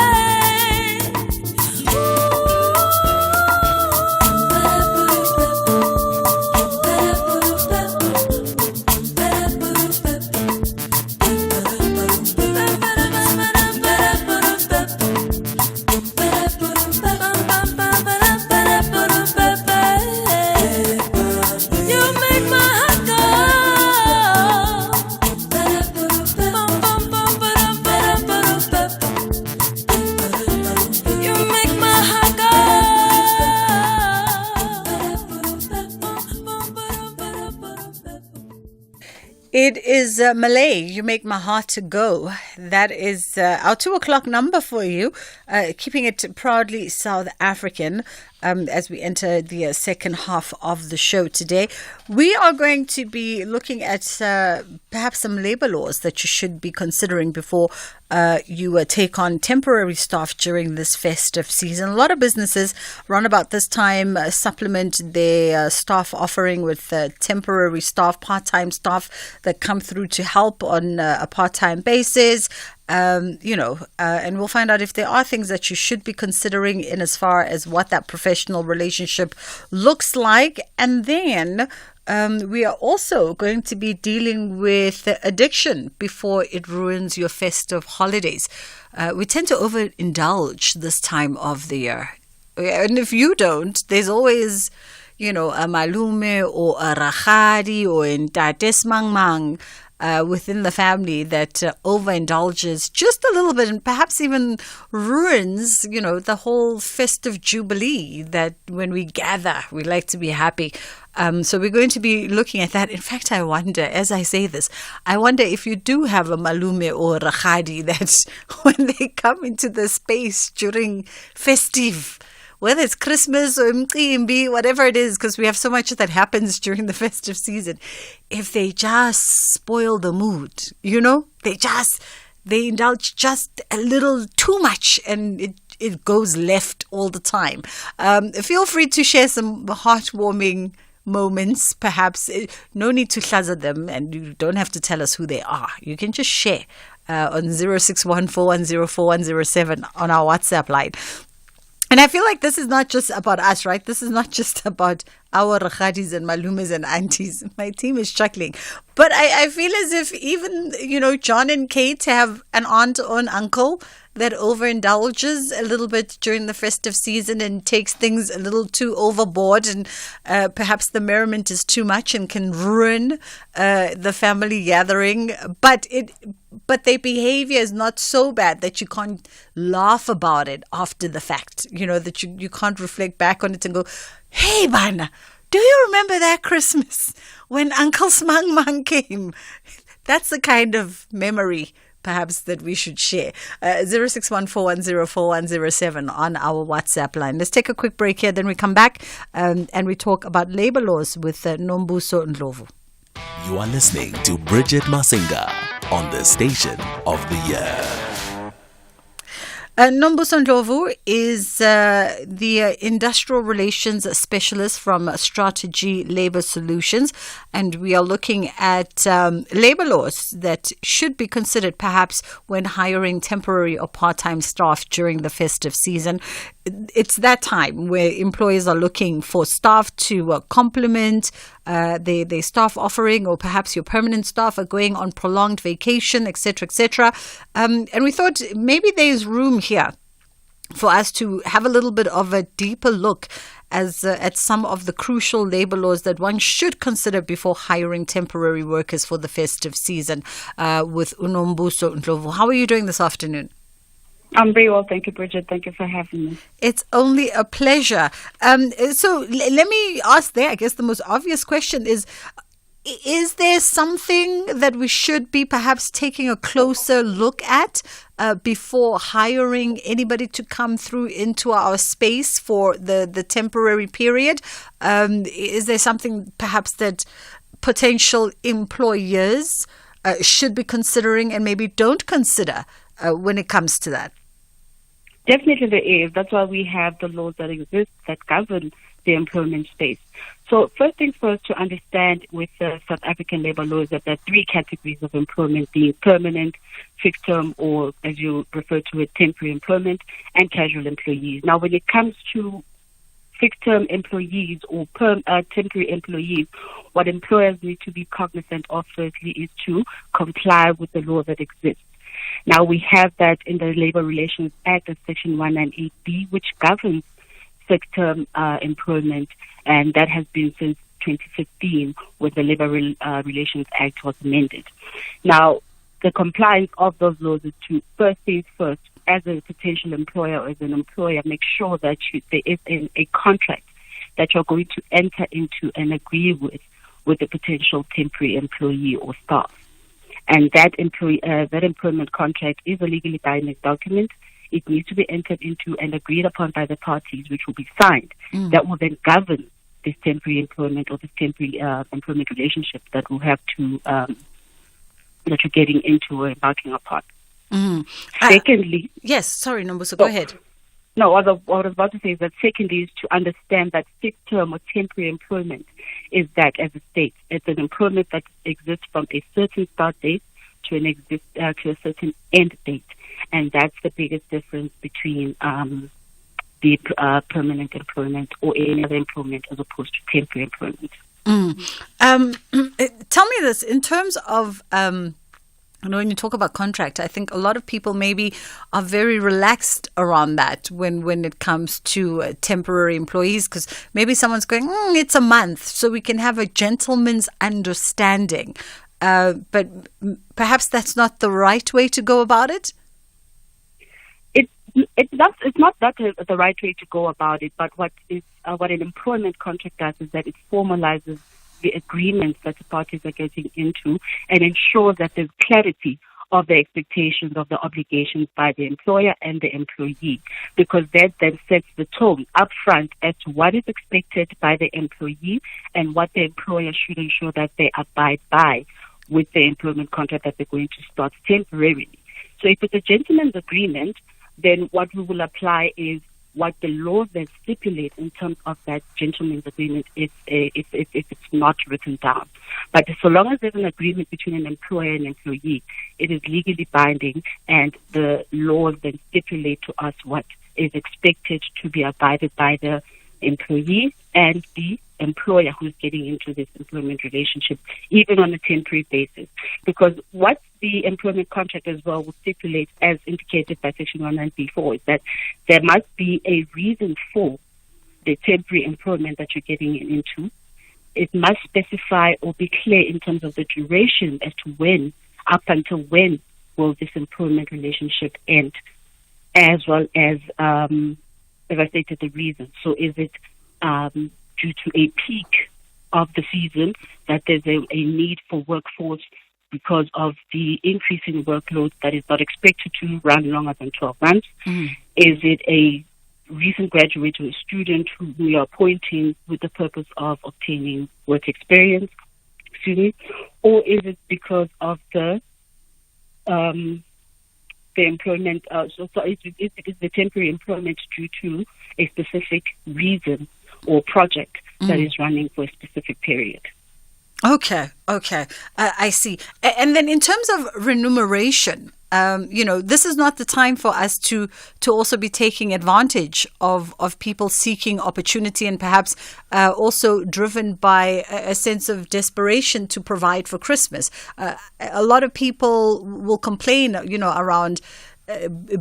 It is Malay, You Make My Heart to Go. That is our 2 o'clock number for you, keeping it proudly South African as we enter the second half of the show today. We are going to be looking at perhaps some labor laws that you should be considering before you take on temporary staff during this festive season. A lot of businesses around about this time supplement their staff offering with temporary staff, part-time staff that come through to help on a part-time basis. And we'll find out if there are things that you should be considering in as far as what that professional relationship looks like. And then we are also going to be dealing with addiction before it ruins your festive holidays. We tend to overindulge this time of the year. And if you don't, there's always, a malume or a rachadi or in tates mang within the family that overindulges just a little bit and perhaps even ruins, the whole festive jubilee that when we gather, we like to be happy. So we're going to be looking at that. In fact, I wonder, as I say this, I wonder if you do have a malume or a khadi that when they come into the space during festive, whether it's Christmas or Mqimbi, whatever it is, because we have so much that happens during the festive season, if they just spoil the mood, they indulge just a little too much and it goes left all the time. Feel free to share some heartwarming moments, perhaps. No need to hlaza them, and you don't have to tell us who they are. You can just share on 0614104107 on our WhatsApp line. And I feel like this is not just about us, right? This is not just about our rakhadis and malumes and aunties. My team is chuckling. But I feel as if even, John and Kate have an aunt or an uncle that overindulges a little bit during the festive season and takes things a little too overboard, and perhaps the merriment is too much and can ruin the family gathering. But their behavior is not so bad that you can't laugh about it after the fact, that you can't reflect back on it and go, hey, Bana, do you remember that Christmas when Uncle Smang Mang came? That's the kind of memory perhaps that we should share. 0614104107 on our WhatsApp line. Let's take a quick break here, then we come back and we talk about labor laws with Nombuso Ndlovu. You are listening to Bridget Masinga on the Station of the Year. Nombuso Ndlovu is the Industrial Relations Specialist from Strategy Labor Solutions, and we are looking at labor laws that should be considered perhaps when hiring temporary or part-time staff during the festive season. It's that time where employers are looking for staff to complement their staff offering, or perhaps your permanent staff are going on prolonged vacation, etc., etc. And we thought maybe there's room here for us to have a little bit of a deeper look at some of the crucial labor laws that one should consider before hiring temporary workers for the festive season with Nombuso Ndlovu. How are you doing this afternoon? I'm very well, thank you, Bridget. Thank you for having me. It's only a pleasure. So let me ask there, I guess the most obvious question is there something that we should be perhaps taking a closer look at before hiring anybody to come through into our space for the temporary period? Is there something perhaps that potential employers should be considering and maybe don't consider when it comes to that? Definitely there is. That's why we have the laws that exist that govern the employment space. So first things first, to understand with the South African labor laws that there are three categories of employment, being permanent, fixed term, or as you refer to it, temporary employment, and casual employees. Now when it comes to fixed term employees or temporary employees, what employers need to be cognizant of firstly is to comply with the law that exists. Now, we have that in the Labor Relations Act of Section 198B, which governs fixed-term employment, and that has been since 2015 when the Labor Relations Act was amended. Now, the compliance of those laws is to, first things first, as a potential employer or as an employer, make sure that there is a contract that you're going to enter into and agree with the potential temporary employee or staff. And that employment contract is a legally binding document. It needs to be entered into and agreed upon by the parties, which will be signed. That will then govern this temporary employment or this temporary employment relationship that we'll have to that you're getting into or embarking upon. Secondly, yes, sorry, Nombuso, go ahead. No, what I was about to say is that secondly is to understand that fixed-term or temporary employment is that, as a state, it's an employment that exists from a certain start date to a certain end date, and that's the biggest difference between the permanent employment or any other employment as opposed to temporary employment. Tell me this in terms of. When you talk about contract, I think a lot of people maybe are very relaxed around that when it comes to temporary employees, because maybe someone's going, it's a month, so we can have a gentleman's understanding. But perhaps that's not the right way to go about it? It's not that the right way to go about it, but what an employment contract does is that it formalizes the agreements that the parties are getting into and ensure that there's clarity of the expectations of the obligations by the employer and the employee, because that then sets the tone up front as to what is expected by the employee and what the employer should ensure that they abide by with the employment contract that they're going to start temporarily. So if it's a gentleman's agreement, then what we will apply is what the laws that stipulate in terms of that gentleman's agreement if it's not written down. But so long as there's an agreement between an employer and employee, it is legally binding, and the laws then stipulate to us what is expected to be abided by the employee and the employer who's getting into this employment relationship, even on a temporary basis. Because what the employment contract as well will stipulate, as indicated by Section 194, is that there must be a reason for the temporary employment that you're getting into. It must specify or be clear in terms of the duration as to when, up until when, will this employment relationship end, as well as I stated, the reason. So is it due to a peak of the season that there's a need for workforce because of the increasing workload that is not expected to run longer than 12 months? Is it a recent graduate or a student who we are appointing with the purpose of obtaining work experience? Or is it because of the employment, so is the temporary employment due to a specific reason or project that is running for a specific period? Okay. I see. And then in terms of remuneration, this is not the time for us to also be taking advantage of people seeking opportunity and perhaps also driven by a sense of desperation to provide for Christmas. A lot of people will complain, around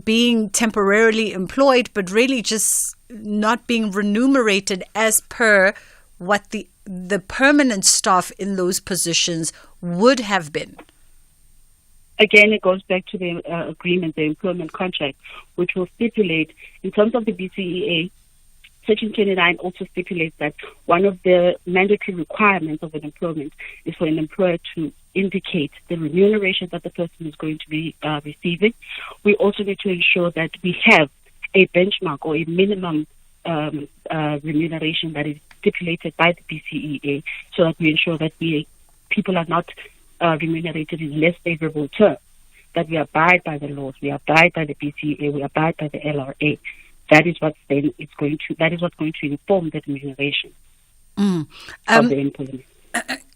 being temporarily employed, but really just not being remunerated as per what the permanent staff in those positions would have been. Again, it goes back to the agreement, the employment contract, which will stipulate, in terms of the BCEA, Section 29 also stipulates that one of the mandatory requirements of an employment is for an employer to indicate the remuneration that the person is going to be receiving. We also need to ensure that we have a benchmark or a minimum remuneration that is stipulated by the BCEA, so that we ensure that people are not remunerated in less favorable terms, that we abide by the laws, we abide by the BCEA, we abide by the LRA. That is what's going to inform the remuneration of the employment.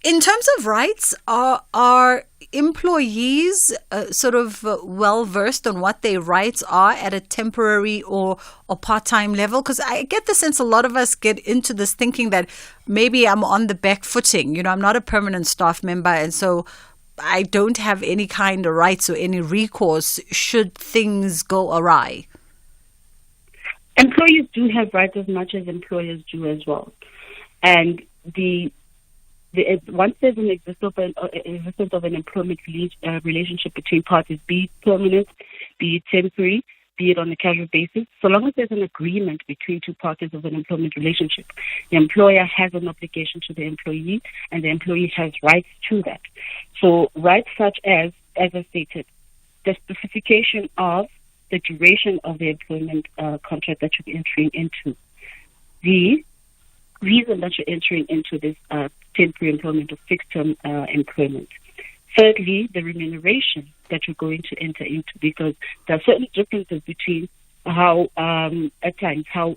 In terms of rights, are employees sort of well versed on what their rights are at a temporary or part-time level? Because I get the sense a lot of us get into this thinking that maybe I'm on the back footing. I'm not a permanent staff member, and so I don't have any kind of rights or any recourse should things go awry. Employees do have rights as much as employers do as well. And once there's an existence of an employment relationship between parties, be it permanent, be it temporary, be it on a casual basis, so long as there's an agreement between two parties of an employment relationship, the employer has an obligation to the employee, and the employee has rights to that. So rights such as I stated, the specification of the duration of the employment contract that you're entering into, the reason that you're entering into this temporary employment or fixed-term employment. Thirdly, the remuneration that you're going to enter into, because there are certain differences between how, at times, how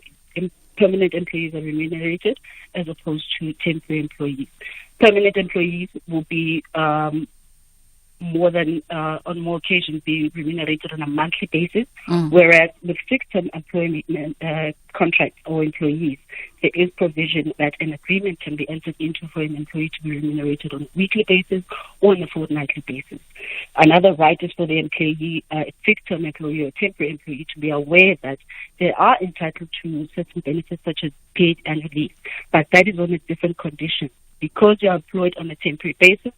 permanent employees are remunerated as opposed to temporary employees. Permanent employees will be on more occasions be remunerated on a monthly basis, whereas with fixed-term employment contracts or employees, there is provision that an agreement can be entered into for an employee to be remunerated on a weekly basis or on a fortnightly basis. Another right is for the employee, fixed-term employee or temporary employee, to be aware that they are entitled to certain benefits such as paid annual leave, but that is on a different condition. Because you are employed on a temporary basis,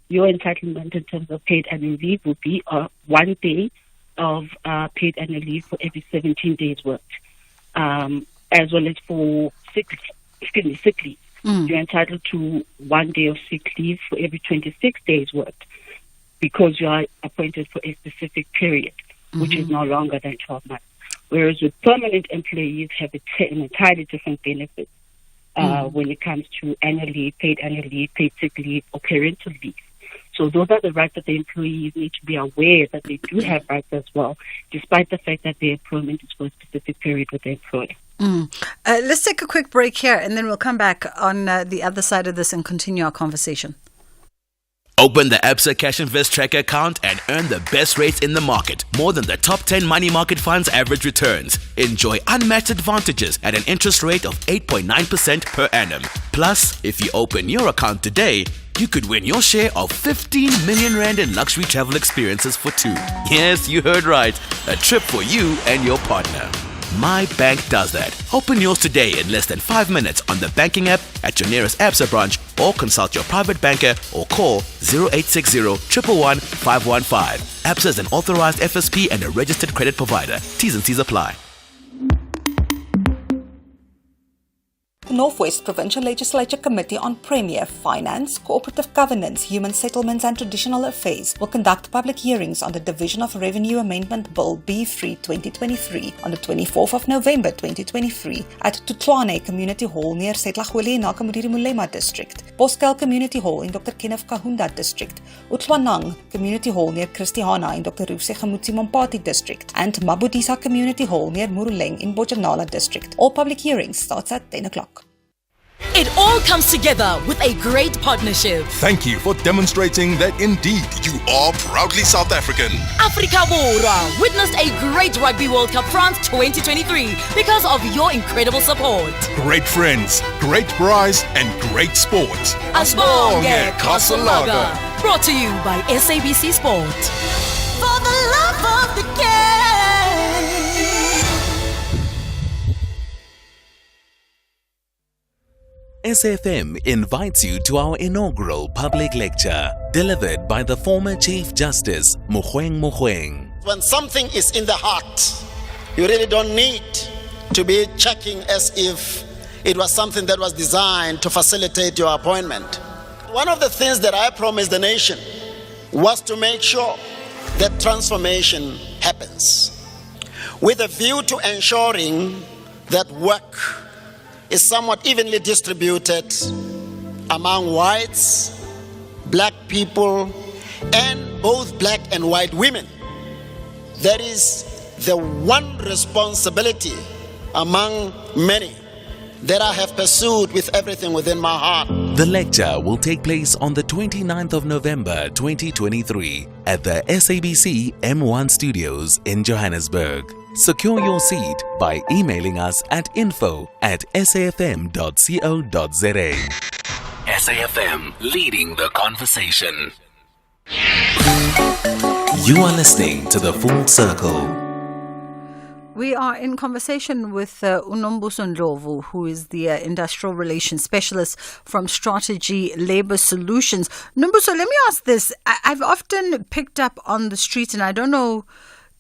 your entitlement in terms of paid annual leave will be 1 day of paid annual leave for every 17 days worked, as well as for sick leave. You're entitled to 1 day of sick leave for every 26 days worked, because you are appointed for a specific period, which is no longer than 12 months. Whereas with permanent employees have an entirely different benefit when it comes to annual leave, paid sick leave, or parental leave. So those are the rights that the employees need to be aware that they do have rights as well, despite the fact that their employment is for a specific period with the employer. Let's take a quick break here, and then we'll come back on the other side of this and continue our conversation. Open the Absa Cash Invest Tracker account and earn the best rates in the market, more than the top 10 money market funds' average returns. Enjoy unmatched advantages at an interest rate of 8.9% per annum. Plus, if you open your account today, you could win your share of 15 million rand in luxury travel experiences for two. Yes, you heard right. A trip for you and your partner. My Bank does that. Open yours today in less than 5 minutes on the banking app, at your nearest Absa branch, or consult your private banker or call 0860 111 515. Absa is an authorized FSP and a registered credit provider. T's and C's apply. The Northwest Provincial Legislature Committee on Premier, Finance, Cooperative Governance, Human Settlements and Traditional Affairs will conduct public hearings on the Division of Revenue Amendment Bill B3 2023 on the 24th of November 2023 at Tutlane Community Hall near Setlagoli in Nakamuriri Mulema District, Boskel Community Hall in Dr. Kenneth Kahunda District, Utlanang Community Hall near Christiana in Dr. Rufse Gamutsi Mompati District, and Mabudisa Community Hall near Muruleng in Bojanala District. All public hearings starts at 10 o'clock. It all comes together with a great partnership. Thank you for demonstrating that indeed you are proudly South African. Africa Bora witnessed a great Rugby World Cup France 2023 because of your incredible support. Great friends, great prize, and great sport. Asibonge Kasalaga. Brought to you by SABC Sport. For the love of the game. SFM invites you to our inaugural public lecture, delivered by the former Chief Justice, Mogoeng Mogoeng. When something is in the heart, you really don't need to be checking as if it was something that was designed to facilitate your appointment. One of the things that I promised the nation was to make sure that transformation happens, with a view to ensuring that work is somewhat evenly distributed among whites, black people, and both black and white women. That is the one responsibility among many that I have pursued with everything within my heart. The lecture will take place on the 29th of November 2023 at the SABC M1 Studios in Johannesburg. Secure your seat by emailing us at info@safm.co.za. SAFM, leading the conversation. You are listening to The Full Circle. We are in conversation with Unombuso Ndlovu, who is the Industrial Relations Specialist from Strategy Labour Solutions. Nombuso, let me ask this. I've often picked up on the street, and I don't know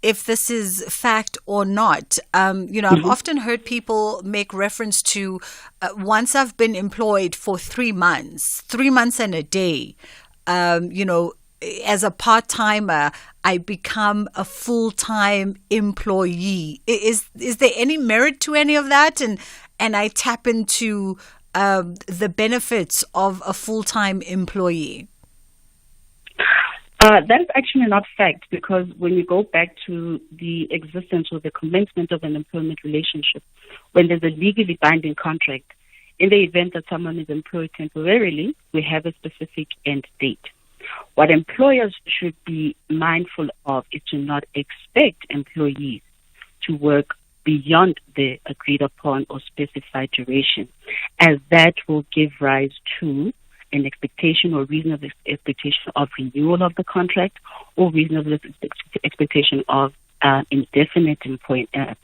if this is fact or not. I've often heard people make reference to once I've been employed for 3 months and a day, as a part-timer, I become a full-time employee. Is there any merit to any of that? And I tap into the benefits of a full-time employee? That's actually not fact, because when you go back to the existence or the commencement of an employment relationship, when there's a legally binding contract, in the event that someone is employed temporarily, we have a specific end date. What employers should be mindful of is to not expect employees to work beyond the agreed upon or specified duration, as that will give rise to an expectation or reasonable expectation of renewal of the contract, or reasonable expectation of indefinite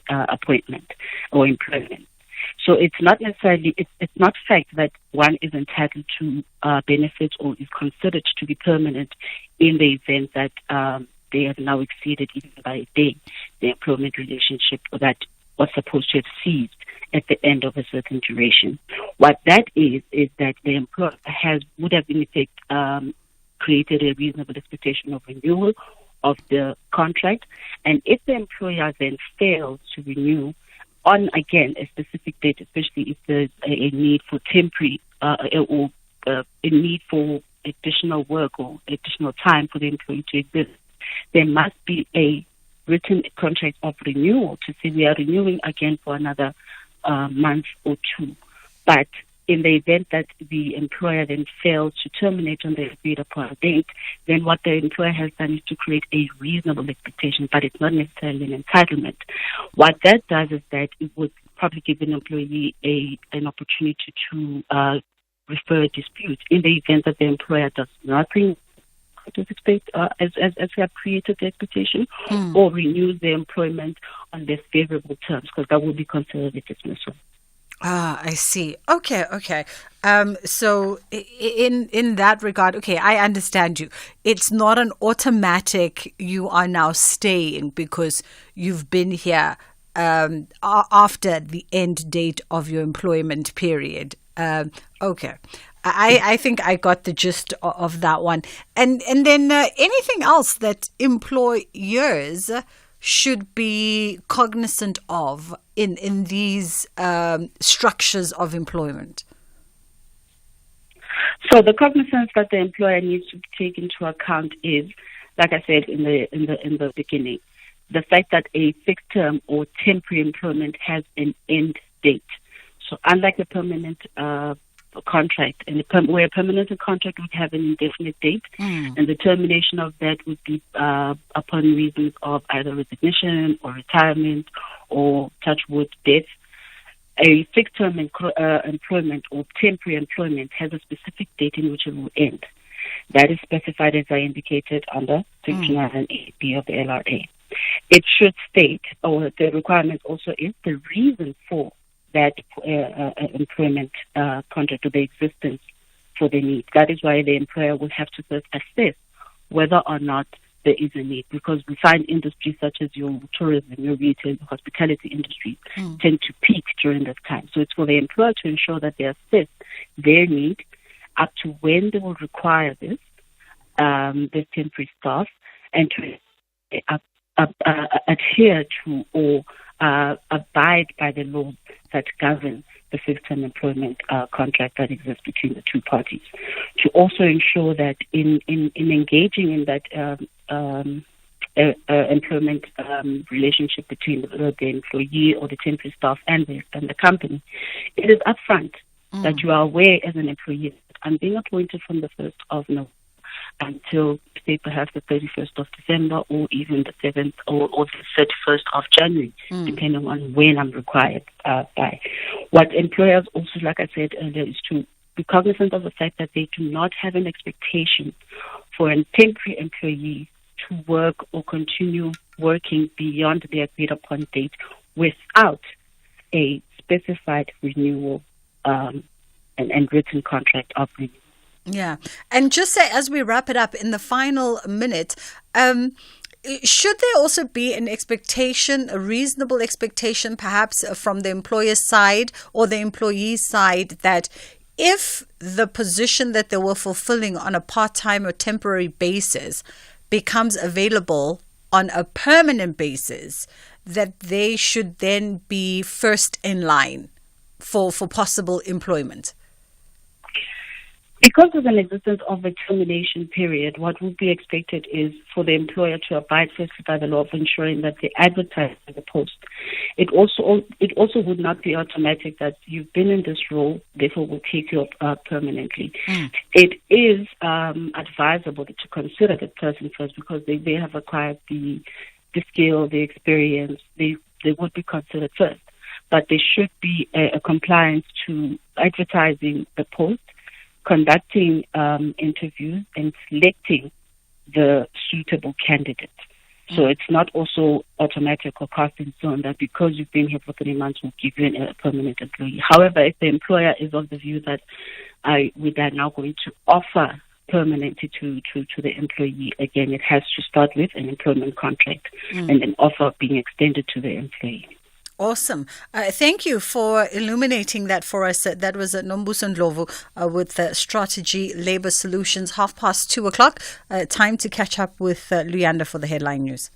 appointment or employment. So it's not necessarily, it's not fact that one is entitled to benefits or is considered to be permanent in the event that they have now exceeded, even by a day, the employment relationship that was supposed to have ceased at the end of a certain duration. What that is that the employer would have in effect created a reasonable expectation of renewal of the contract, and if the employer then fails to renew on, again, a specific date, especially if there's a need for temporary or a need for additional work or additional time for the employee to exist, there must be a written contract of renewal to say we are renewing again for another month or two. But in the event that the employer then fails to terminate on the agreed upon date, then what the employer has done is to create a reasonable expectation, but it's not necessarily an entitlement. What that does is that it would probably give an employee an opportunity to refer a dispute in the event that the employer does nothing as we have created the expectation, or renews the employment on less favorable terms, because that will be considered a dismissal. Ah, I see. Okay. So in that regard, okay, I understand you. It's not an automatic you are now staying because you've been here after the end date of your employment period. Okay. I think I got the gist of that one. And then anything else that employers should be cognizant of in these structures of employment? So the cognizance that the employer needs to take into account is, like I said in the beginning, the fact that a fixed term or temporary employment has an end date. So unlike a permanent contract, where a permanent contract would have an indefinite date, and the termination of that would be upon reasons of either resignation or retirement or, touch wood, death. A fixed term employment or temporary employment has a specific date in which it will end. That is specified, as I indicated, under Section 908B of the LRA. It should state, or the requirement also is, the reason for that employment contract or the existence for the need. That is why the employer will have to first assess whether or not there is a need, because we find industries such as your tourism, your retail, hospitality industries tend to peak during that time. So it's for the employer to ensure that they assess their need up to when they will require this temporary staff, and to adhere to or abide by the laws that govern the fixed-term employment contract that exists between the two parties. To also ensure that in engaging in that employment relationship between the employee or the temporary staff and the company, it is upfront that you are aware as an employee that I'm being appointed from the 1st of November until, say, perhaps the 31st of December, or even the 7th or the 31st of January, depending on when I'm required by. What employers also, like I said earlier, is to be cognizant of the fact that they do not have an expectation for a temporary employee to work or continue working beyond the agreed upon date without a specified renewal and written contract of renewal. Yeah. And just say, as we wrap it up in the final minute, should there also be an expectation, a reasonable expectation perhaps from the employer's side or the employee's side, that if the position that they were fulfilling on a part-time or temporary basis becomes available on a permanent basis, that they should then be first in line for possible employment? Because of an existence of a termination period, what would be expected is for the employer to abide firstly by the law of ensuring that they advertise the post. It also would not be automatic that you've been in this role, therefore we'll take you up permanently. It is advisable to consider the person first, because they have acquired the skill, the experience. They would be considered first. But there should be a compliance to advertising the post, conducting interviews, and selecting the suitable candidate. So it's not also automatic or cast in stone that because you've been here for 3 months, we'll give you a permanent employee. However, if the employer is of the view that we are now going to offer permanently to the employee, again, it has to start with an employment contract and an offer being extended to the employee. Awesome. Thank you for illuminating that for us. That was Nombuso Ndlovu with Strategy Labour Solutions, 2:30. Time to catch up with Luyanda for the headline news.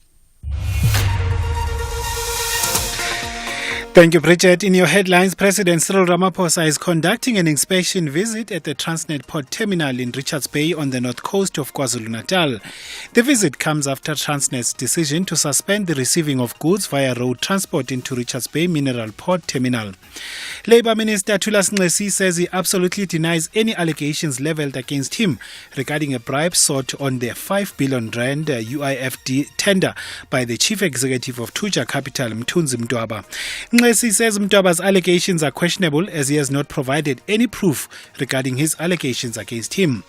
Thank you, Bridget. In your headlines, President Cyril Ramaphosa is conducting an inspection visit at the Transnet Port Terminal in Richards Bay on the north coast of KwaZulu-Natal. The visit comes after Transnet's decision to suspend the receiving of goods via road transport into Richards Bay Mineral Port Terminal. Labour Minister Thulas Nxesi says he absolutely denies any allegations levelled against him regarding a bribe sought on the 5 billion rand UIFD tender by the Chief Executive of Tuja Capital, Mthunzi Mntwaba. Nxesi says Mtwaba's allegations are questionable as he has not provided any proof regarding his allegations against him.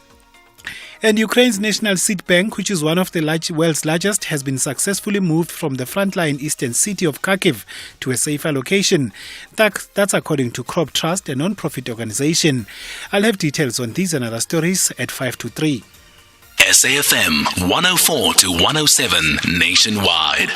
And Ukraine's national seed bank, which is one of the world's largest, has been successfully moved from the frontline eastern city of Kharkiv to a safer location. That's according to Crop Trust, a non-profit organization. I'll have details on these and other stories at 5 to 3. SAFM 104 to 107 nationwide.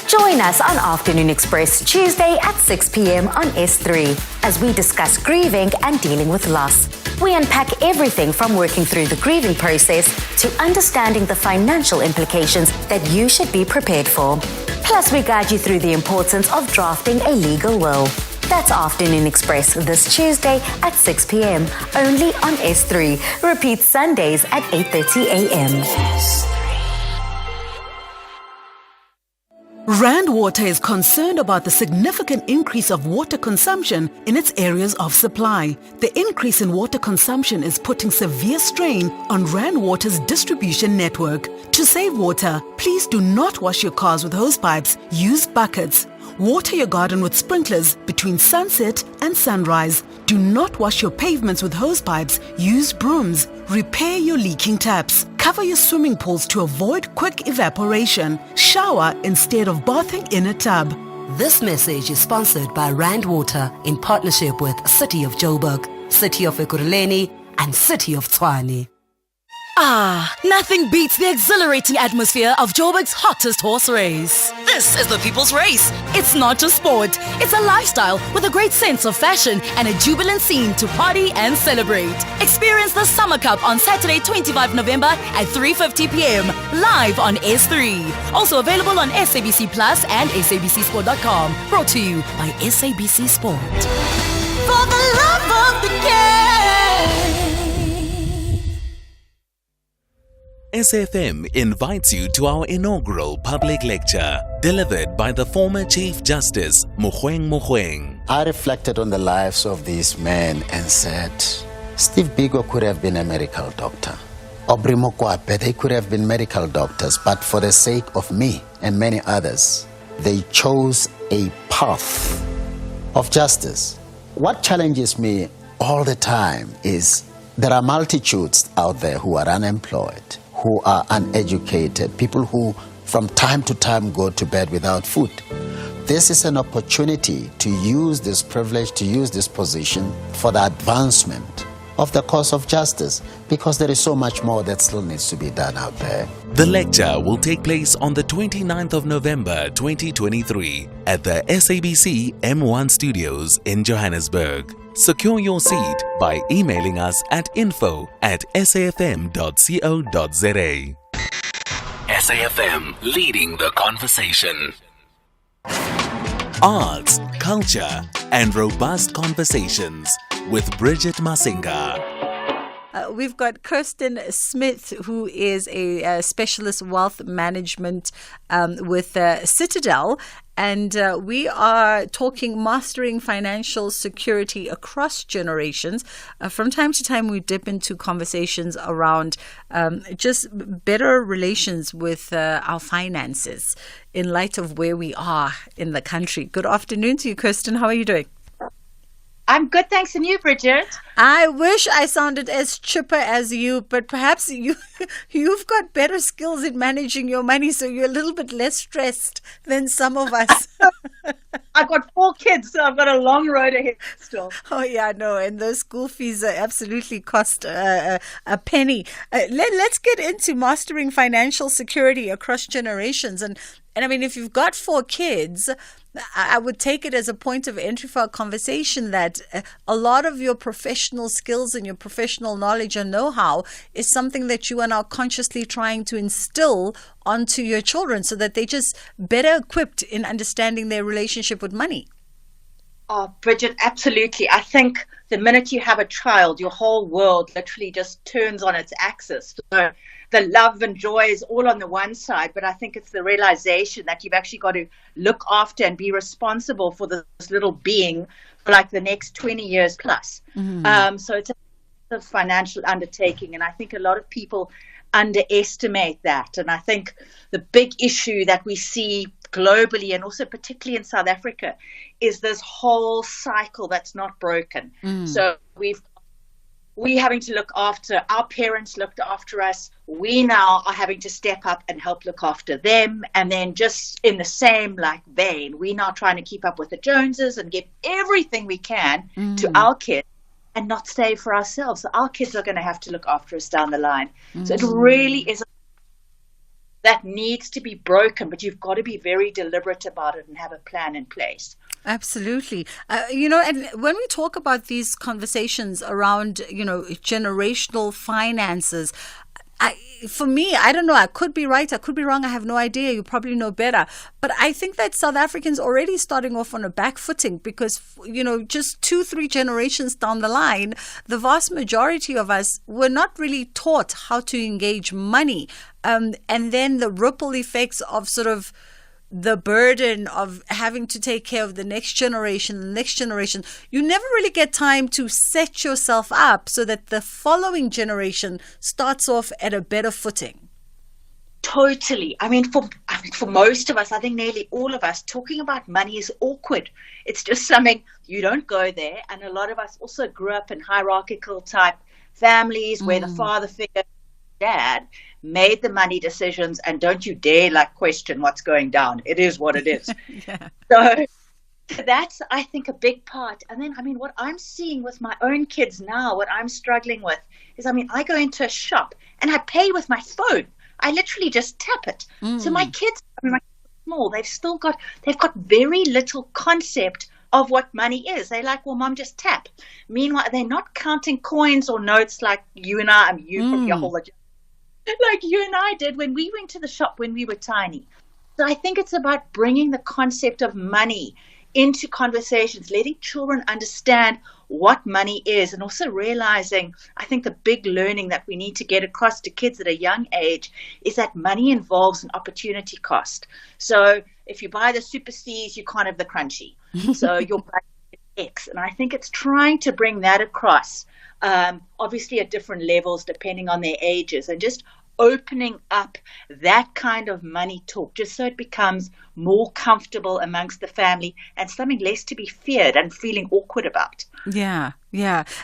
Join us on Afternoon Express Tuesday at 6 p.m. on S3 as we discuss grieving and dealing with loss. We unpack everything from working through the grieving process to understanding the financial implications that you should be prepared for. Plus, we guide you through the importance of drafting a legal will. That's Afternoon Express this Tuesday at 6 p.m. only on S3. Repeat Sundays at 8:30 a.m. Rand Water is concerned about the significant increase of water consumption in its areas of supply. The increase in water consumption is putting severe strain on Rand Water's distribution network. To save water, please do not wash your cars with hose pipes. Use buckets. Water your garden with sprinklers between sunset and sunrise. Do not wash your pavements with hose pipes. Use brooms. Repair your leaking taps. Cover your swimming pools to avoid quick evaporation. Shower instead of bathing in a tub. This message is sponsored by Rand Water in partnership with City of Joburg, City of Ekurhuleni, and City of Tshwane. Nothing beats the exhilarating atmosphere of Joburg's hottest horse race. This is the People's Race. It's not just sport, it's a lifestyle with a great sense of fashion and a jubilant scene to party and celebrate. Experience the Summer Cup on Saturday, 25 November at 3:50 p.m. live on S3. Also available on SABC Plus and SABCSport.com. Brought to you by SABC Sport. For the love of the game. SAFM invites you to our inaugural public lecture, delivered by the former Chief Justice, Mogoeng Mogoeng. I reflected on the lives of these men and said, Steve Biko could have been a medical doctor. Aubrey Mokwape, they could have been medical doctors, but for the sake of me and many others, they chose a path of justice. What challenges me all the time is there are multitudes out there who are unemployed, who are uneducated, people who from time to time go to bed without food. This is an opportunity to use this privilege, to use this position for the advancement of the cause of justice, because there is so much more that still needs to be done out there. The lecture will take place on the 29th of November 2023 at the SABC M1 Studios in Johannesburg. Secure your seat by emailing us at info@safm.co.za. SAFM, leading the conversation. Arts, culture, and robust conversations with Bridget Masinga. We've got Kirsten Smith, who is a specialist wealth management with Citadel. And we are talking mastering financial security across generations. From time to time, we dip into conversations around just better relations with our finances in light of where we are in the country. Good afternoon to you, Kirsten. How are you doing? I'm good, thanks. And you, Bridget? I wish I sounded as chipper as you, but perhaps you've got better skills in managing your money, so you're a little bit less stressed than some of us. I've got 4 kids, so I've got a long road ahead still. Oh, yeah, no, and those school fees absolutely cost a penny. Let's get into mastering financial security across generations. And And I mean, if you've got 4 kids, I would take it as a point of entry for a conversation that a lot of your professional skills and your professional knowledge and know-how is something that you are now consciously trying to instill onto your children so that they're just better equipped in understanding their relationship with money. Oh, Bridget, absolutely. I think the minute you have a child, your whole world literally just turns on its axis. So the love and joy is all on the one side, but I think it's the realization that you've actually got to look after and be responsible for this little being for like the next 20 years plus. So it's a financial undertaking, and I think a lot of people underestimate that. And I think the big issue that we see globally and also particularly in South Africa is this whole cycle that's not broken. So we having to look after, our parents looked after us, we now are having to step up and help look after them, and then just in the same like vein, we now trying to keep up with the Joneses and give everything we can to our kids and not save for ourselves. So our kids are going to have to look after us down the line. So it really is that needs to be broken, but you've got to be very deliberate about it and have a plan in place. Absolutely. And when we talk about these conversations around, generational finances, for me, I don't know, I could be right, I could be wrong, I have no idea, you probably know better. But I think that South Africans already starting off on a back footing because, just 2-3 generations down the line, the vast majority of us were not really taught how to engage money. And then the ripple effects of sort of the burden of having to take care of the next generation, you never really get time to set yourself up so that the following generation starts off at a better footing. Totally. I mean, for most of us, I think nearly all of us, talking about money is awkward. It's just something you don't go there. And a lot of us also grew up in hierarchical type families where the father figure, dad, made the money decisions, and don't you dare question what's going down. It is what it is. Yeah. So that's, I think, a big part. And then, what I'm seeing with my own kids now, what I'm struggling with is, I go into a shop and I pay with my phone. I literally just tap it. So my kids, my kids are small, they've got very little concept of what money is. They're like, well, Mom, just tap. Meanwhile, they're not counting coins or notes like you and I, you from your whole like you and I did when we went to the shop when we were tiny. So I think it's about bringing the concept of money into conversations, letting children understand what money is, and also realizing, I think the big learning that we need to get across to kids at a young age is that money involves an opportunity cost. So if you buy the Super C's, you can't have the Crunchy. So your budget is X. And I think it's trying to bring that across, obviously at different levels depending on their ages, and just opening up that kind of money talk just so it becomes more comfortable amongst the family and something less to be feared and feeling awkward about. Yeah.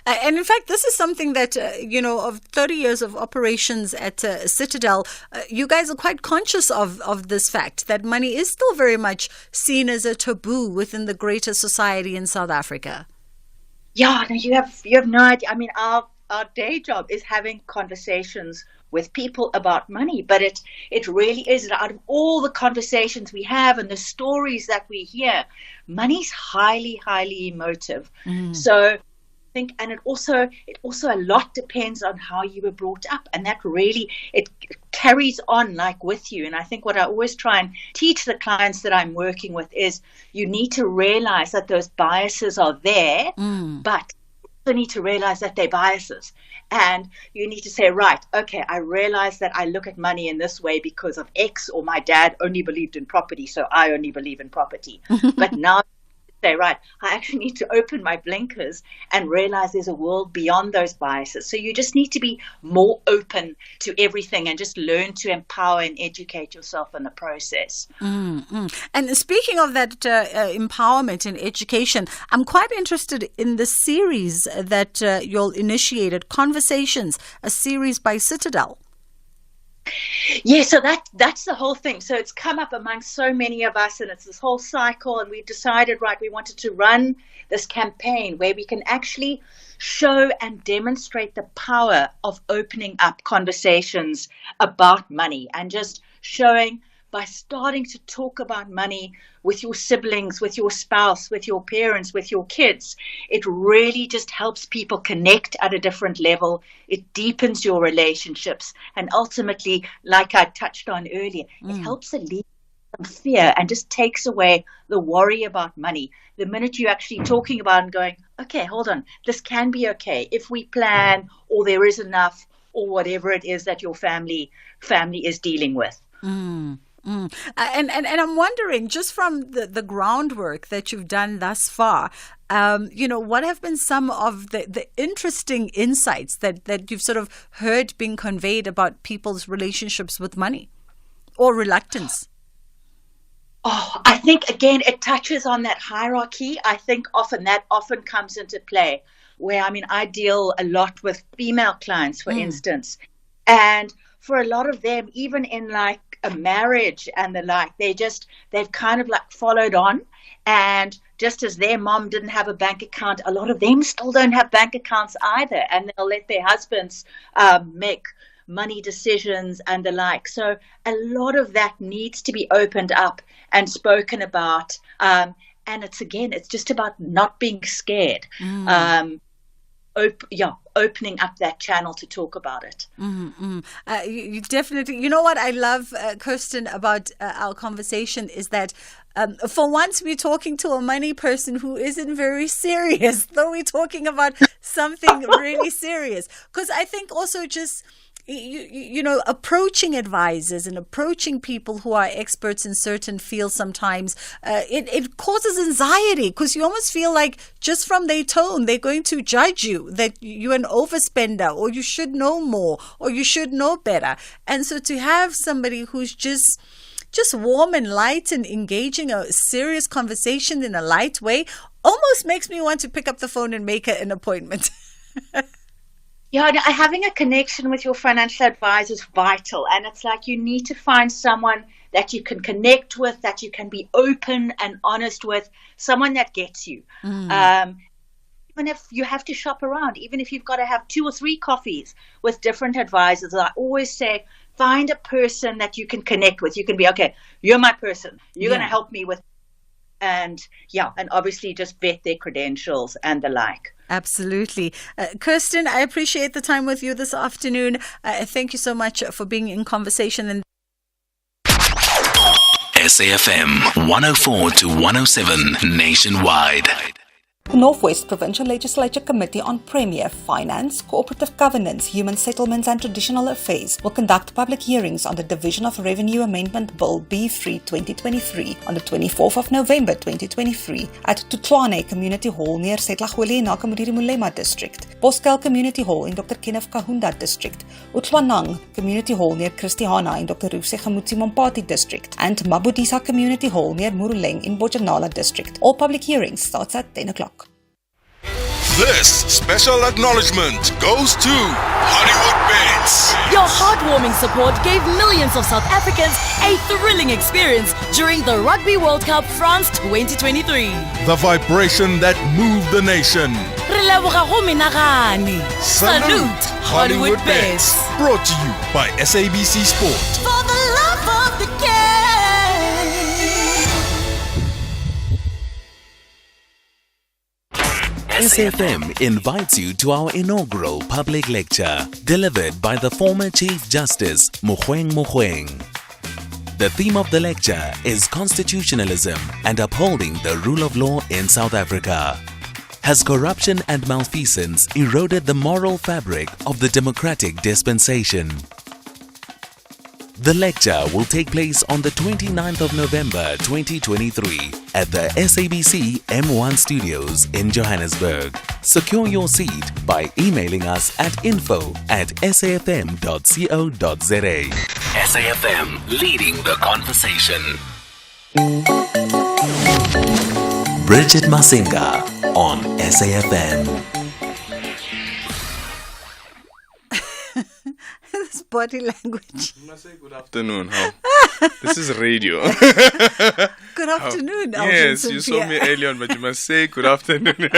And in fact, this is something that, of 30 years of operations at Citadel, you guys are quite conscious of this fact that money is still very much seen as a taboo within the greater society in South Africa. Yeah, no, you have no idea. Our day job is having conversations with people about money, but it really is, out of all the conversations we have and the stories that we hear, money's highly, highly emotive. So I think, and it also a lot depends on how you were brought up, and that really, it carries on with you. And I think what I always try and teach the clients that I'm working with is you need to realize that those biases are there, but you need to realize that they're biases, and you need to say, right, okay, I realize that I look at money in this way because of X, or my dad only believed in property, so I only believe in property. But now say, right, I actually need to open my blinkers and realize there's a world beyond those biases. So you just need to be more open to everything and just learn to empower and educate yourself in the process. And speaking of that empowerment and education, I'm quite interested in the series that you'll initiated, Conversations, a series by Citadel. Yeah, so that's the whole thing. So it's come up amongst so many of us, and it's this whole cycle, and we've decided, right, we wanted to run this campaign where we can actually show and demonstrate the power of opening up conversations about money and just showing by starting to talk about money with your siblings, with your spouse, with your parents, with your kids, it really just helps people connect at a different level. It deepens your relationships. And ultimately, like I touched on earlier, it helps alleviate some fear and just takes away the worry about money. The minute you're actually talking about it and going, okay, hold on, this can be okay if we plan, or there is enough, or whatever it is that your family is dealing with. And I'm wondering, just from the groundwork that you've done thus far, what have been some of the interesting insights that you've sort of heard being conveyed about people's relationships with money or reluctance? Oh, I think, again, it touches on that hierarchy. I think that often comes into play where, I deal a lot with female clients, for instance, and for a lot of them, even in like a marriage and the like, they've kind of like followed on. And just as their mom didn't have a bank account, a lot of them still don't have bank accounts either. And they'll let their husbands make money decisions and the like. So a lot of that needs to be opened up and spoken about. And it's just about not being scared. Opening up that channel to talk about it. You definitely, you know what I love, Kirsten, about our conversation is that for once we're talking to a money person who isn't very serious, though we're talking about something really serious. Because I think also just approaching advisors and approaching people who are experts in certain fields sometimes, it causes anxiety because you almost feel like just from their tone, they're going to judge you, that you're an overspender or you should know more or you should know better. And so to have somebody who's just warm and light and engaging a serious conversation in a light way almost makes me want to pick up the phone and make an appointment. Yeah, having a connection with your financial advisor is vital. And it's like you need to find someone that you can connect with, that you can be open and honest with, someone that gets you. Even if you have to shop around, even if you've got to have 2 or 3 coffees with different advisors, I always say, find a person that you can connect with. You can be, okay, you're my person. You're going to help me with, and obviously just vet their credentials and the like. Absolutely. Kirsten, I appreciate the time with you this afternoon. Thank you so much for being in conversation. And SAFM 104 to 107 nationwide. The Northwest Provincial Legislature Committee on Premier, Finance, Cooperative Governance, Human Settlements and Traditional Affairs will conduct public hearings on the Division of Revenue Amendment Bill B3 2023 on the 24th of November 2023 at Tutwane Community Hall near Setlagoli in Nakamuriri Mulema District, Boskuil Community Hall in Dr. Kenneth Kahunda District, Utlwanang Community Hall near Christiana in Dr. Rufse Gamutsi Mompati District, and Mabudisa Community Hall near Muruleng in Bojanala District. All public hearings starts at 10 o'clock. This special acknowledgement goes to Hollywood Bets. Your heartwarming support gave millions of South Africans a thrilling experience during the Rugby World Cup France 2023. The vibration that moved the nation. Salute Hollywood Bets. Brought to you by SABC Sport. For the love of the game. SAFM invites you to our inaugural public lecture, delivered by the former Chief Justice Mogoeng Mogoeng. The theme of the lecture is Constitutionalism and Upholding the Rule of Law in South Africa. Has corruption and malfeasance eroded the moral fabric of the democratic dispensation? The lecture will take place on the 29th of November 2023 at the SABC M1 Studios in Johannesburg. Secure your seat by emailing us at info@safm.co.za. SAFM, leading the conversation. Bridget Masinga on SAFM. This body language. Good afternoon. How? This is radio. Good afternoon, Aldrin Yes, you saw me early on, but you must say good afternoon.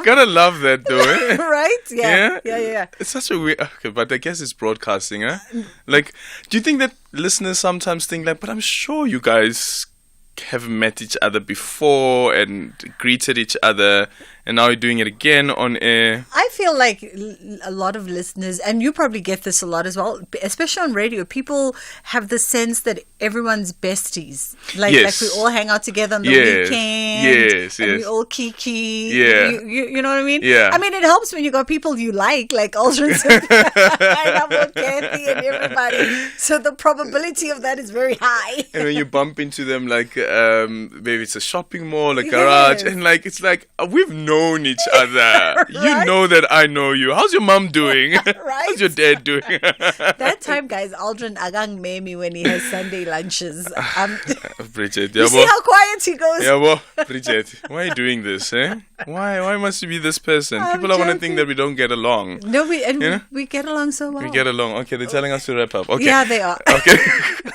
Gotta love that though, eh? Right? Yeah. It's such a weird... Okay, but I guess it's broadcasting, huh? Like, do you think that listeners sometimes think like, but I'm sure you guys have met each other before and greeted each other, and now you're doing it again on air? I feel like a lot of listeners, and you probably get this a lot as well, especially on radio, people have the sense that everyone's besties. Like we all hang out together on the weekend. And we all kiki. Yeah. You know what I mean? Yeah. I mean, it helps when you got people you like Aldrin and Kathy and everybody. So the probability of that is very high. And when you bump into them, like, maybe it's a shopping mall, a garage, and like, it's like, we've known each other. Right? You know that I know you. How's your mom doing? Right? How's your dad doing? That time, guys, Aldrin agang me when he has Sunday lunches. Bridget, you see how quiet he goes? Yeah, well, Bridget, why are you doing this, eh? Why must you be this person? People are going to think that we don't get along. No, we get along so well. We get along. Okay, they're telling us to wrap up. Okay. Yeah, they are. Okay.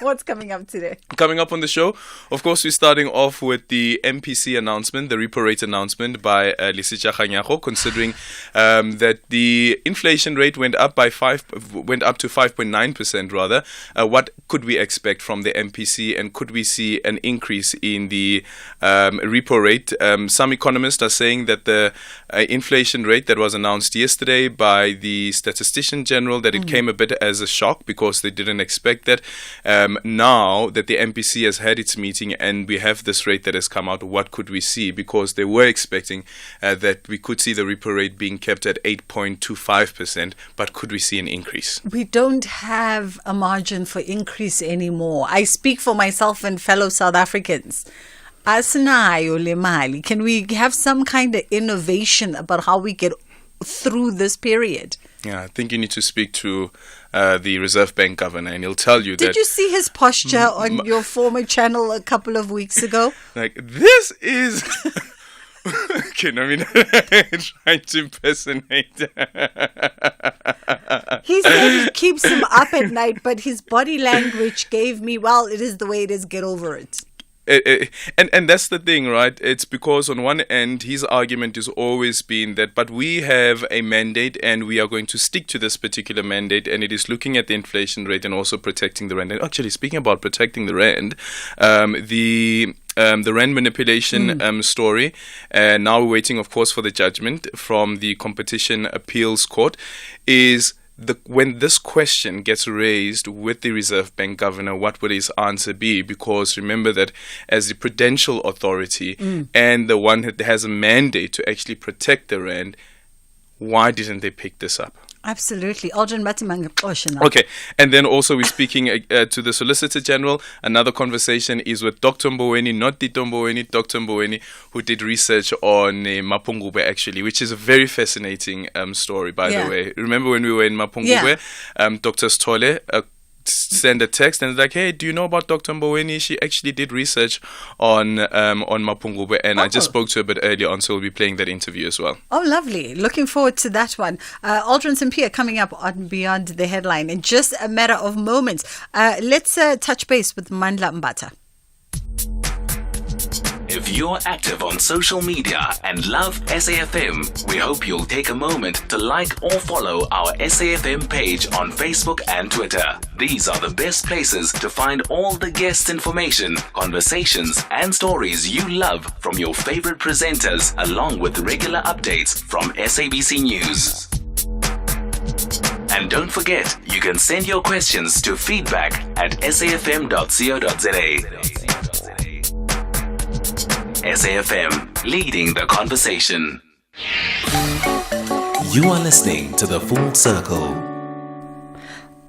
What's coming up today? Coming up on the show, of course, we're starting off with the MPC announcement, the repo rate announcement by Lisitsha Kganyago, considering that the inflation rate went up to 5.9% rather. What could we expect from the MPC, and could we see an increase in the repo rate? Some economists are saying that the inflation rate that was announced yesterday by the Statistician General, that it came a bit as a shock because they didn't expect that. Now that the MPC has had its meeting and we have this rate that has come out, what could we see? Because they were expecting that we could see the repo rate being kept at 8.25%, but could we see an increase? We don't have a margin for increase anymore. I speak for myself and fellow South Africans. Asinayo le mali. Can we have some kind of innovation about how we get through this period? Yeah, I think you need to speak to the Reserve Bank governor, and he'll tell you that... Did you see his posture on your former channel a couple of weeks ago? Like, this is... Okay, I mean, trying to impersonate. He said it keeps him up at night, but his body language gave me, well, it is the way it is, get over it. And that's the thing, right? It's because on one end, his argument has always been that, but we have a mandate and we are going to stick to this particular mandate, and it is looking at the inflation rate and also protecting the rand. And actually, speaking about protecting the rand, the rand manipulation story. Now we're waiting, of course, for the judgment from the Competition Appeals Court. Is when this question gets raised with the Reserve Bank governor, what would his answer be? Because remember that as the prudential authority and the one that has a mandate to actually protect the rand, why didn't they pick this up? Absolutely. Aldrin Matimanga. Okay. And then also we're speaking to the Solicitor General. Another conversation is with Dr. Mboweni, not Tito Mboweni, Dr. Mboweni, who did research on Mapungubwe actually, which is a very fascinating story, by the way. Remember when we were in Mapungubwe, Dr. Stole send a text and it's like, hey, do you know about Dr. Mboweni? She actually did research on Mapungubwe, and I just spoke to her a bit earlier on, so we'll be playing that interview as well. Oh, lovely. Looking forward to that one. Aldrin Sampear coming up on Beyond the Headline in just a matter of moments. Let's touch base with Mandla Mbata. If you're active on social media and love SAFM, we hope you'll take a moment to like or follow our SAFM page on Facebook and Twitter. These are the best places to find all the guest information, conversations, and stories you love from your favorite presenters, along with regular updates from SABC News. And don't forget, you can send your questions to feedback@safm.co.za. SAFM, leading the conversation. You are listening to The Full Circle.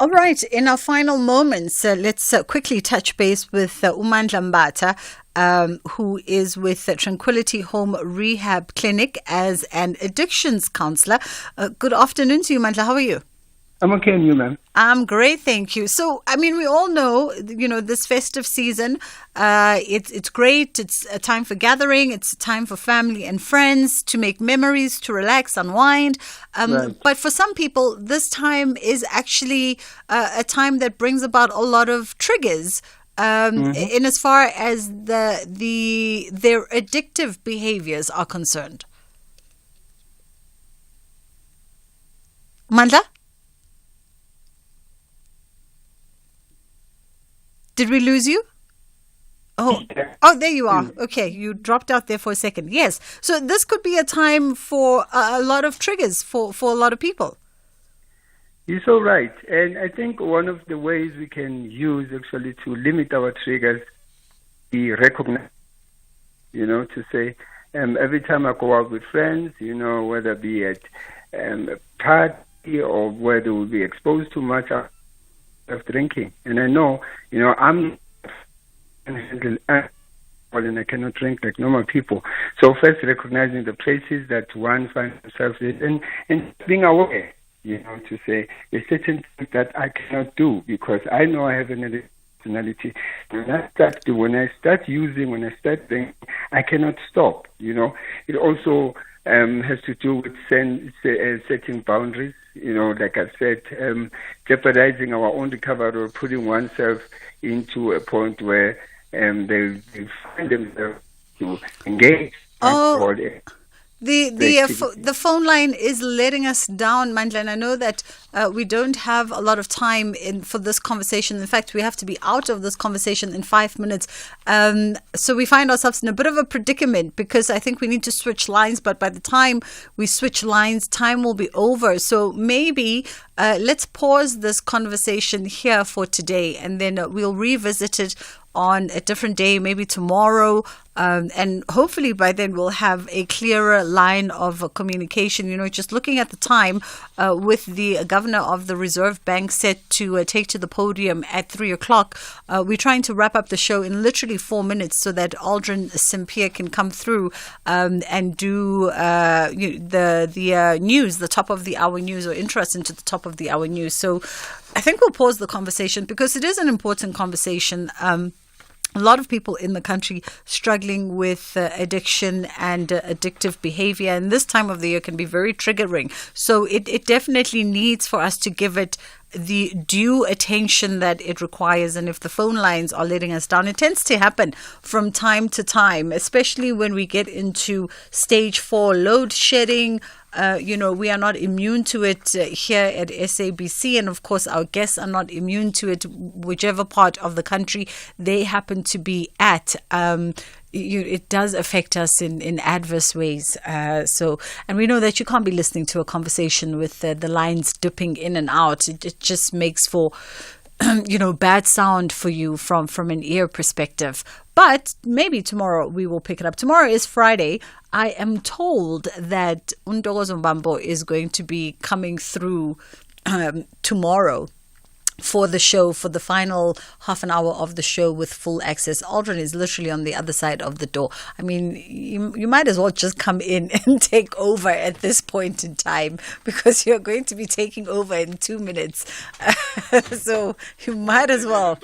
All right, in our final moments, let's quickly touch base with Umandla Mbata, who is with Tranquility Home Rehab Clinic as an addictions counselor. Good afternoon to you, Mandla. How are you? I'm okay, and you, ma'am? I'm great, thank you. So, I mean, we all know, this festive season, it's great. It's a time for gathering. It's a time for family and friends to make memories, to relax, unwind. Right. But for some people, this time is actually a time that brings about a lot of triggers. in as far as their addictive behaviors are concerned? Mandla? Did we lose you? Oh, there you are. Okay, you dropped out there for a second. Yes. So this could be a time for a lot of triggers for a lot of people. You're so right. And I think one of the ways we can use actually to limit our triggers, we recognize, to say, every time I go out with friends, whether it be at a party or whether we'll be exposed to much of drinking. And I know, I'm and I cannot drink like normal people. So first recognizing the places that one finds himself in and being aware, to say there's certain things that I cannot do because I know I have an personality. When I start drinking, I cannot stop, It also has to do with setting boundaries, like I said, jeopardizing our own recovery or putting oneself into a point where they find themselves to engage. The phone line is letting us down, Mandla, and I know that we don't have a lot of time for this conversation. In fact, we have to be out of this conversation in 5 minutes. So we find ourselves in a bit of a predicament because I think we need to switch lines, but by the time we switch lines, time will be over. So maybe let's pause this conversation here for today, and then we'll revisit it on a different day, maybe tomorrow, and hopefully by then we'll have a clearer line of communication. Just looking at the time with the governor of the Reserve Bank set to take to the podium at 3 o'clock, we're trying to wrap up the show in literally 4 minutes so that Aldrin Sampear can come through and do the news, the top of the hour news, or interest into the top of the hour news. So I think we'll pause the conversation because it is an important conversation. A lot of people in the country struggling with addiction and addictive behavior, and this time of the year can be very triggering. So it definitely needs for us to give it the due attention that it requires. And if the phone lines are letting us down, it tends to happen from time to time, especially when we get into stage 4 load shedding. We are not immune to it here at SABC, and of course our guests are not immune to it, whichever part of the country they happen to be at. It does affect us in adverse ways. And we know that you can't be listening to a conversation with the lines dipping in and out. It just makes for bad sound for you from an ear perspective. But maybe tomorrow we will pick it up. Tomorrow is Friday. I am told that Undogozo Mbambo is going to be coming through tomorrow for the show, for the final half an hour of the show with full access. Aldrin is literally on the other side of the door. I mean, you might as well just come in and take over at this point in time because you're going to be taking over in 2 minutes. So you might as well.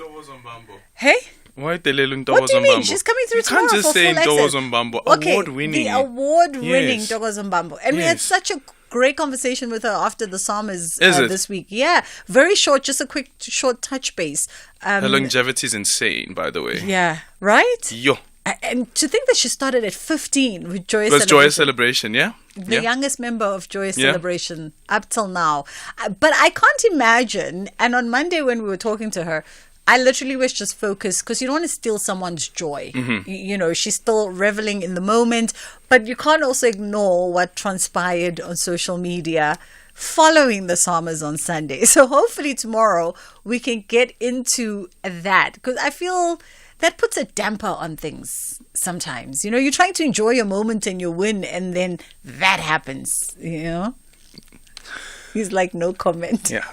Hey? Why the What do you mean? She's coming through tomorrow for full access. You can't just say Ntokozo Mbambo. Okay, award-winning. the award-winning Yes. Ntokozo Mbambo. And we had such a great conversation with her after the Psalmers Is this week. Yeah, very short, just a quick, short touch base. Her longevity is insane, by the way. Yeah, right? Yo. And to think that she started at 15 with Joyous It was Celebration. Joyous Celebration, yeah? The youngest member of Joyous Yeah. Celebration up till now. But I can't imagine, and on Monday when we were talking to her, I literally was just focused because you don't want to steal someone's joy. Mhm. She's still reveling in the moment, but you can't also ignore what transpired on social media following the Psalmers on Sunday. So hopefully tomorrow we can get into that because I feel that puts a damper on things sometimes. You're trying to enjoy your moment and your win, and then that happens, He's like, no comment. Yeah.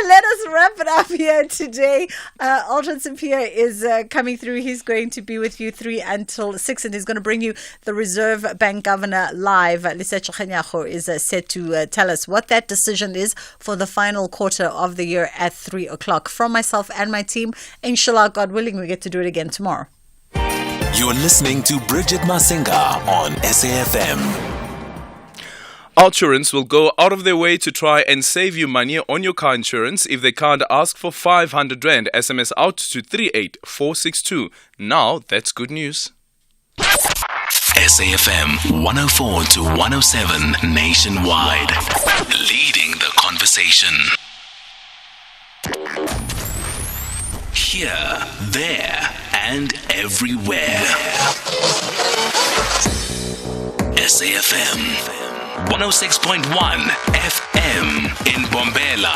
Let us wrap it up here today. Aldrin Sampear is coming through. He's going to be with you 3 until 6, and he's going to bring you the Reserve Bank Governor live. Lisetso Kganyago is set to tell us what that decision is for the final quarter of the year at 3 o'clock. From myself and my team, inshallah, God willing, we get to do it again tomorrow. You're listening to Bridget Masinga on SAFM. Outsurance will go out of their way to try and save you money on your car insurance if they can't ask for 500 Rand. SMS out to 38462. Now, that's good news. SAFM 104 to 107 nationwide. Leading the conversation. Here, there, and everywhere. SAFM 106.1 FM in Bombela.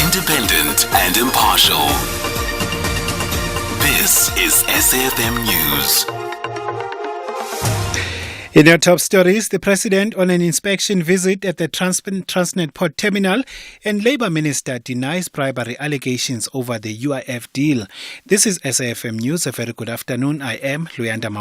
Independent and impartial. This is SAFM News. In our top stories, the President on an inspection visit at the Transnet Port Terminal, and Labour Minister denies bribery allegations over the UIF deal. This is SAFM News. A very good afternoon. I am Luyanda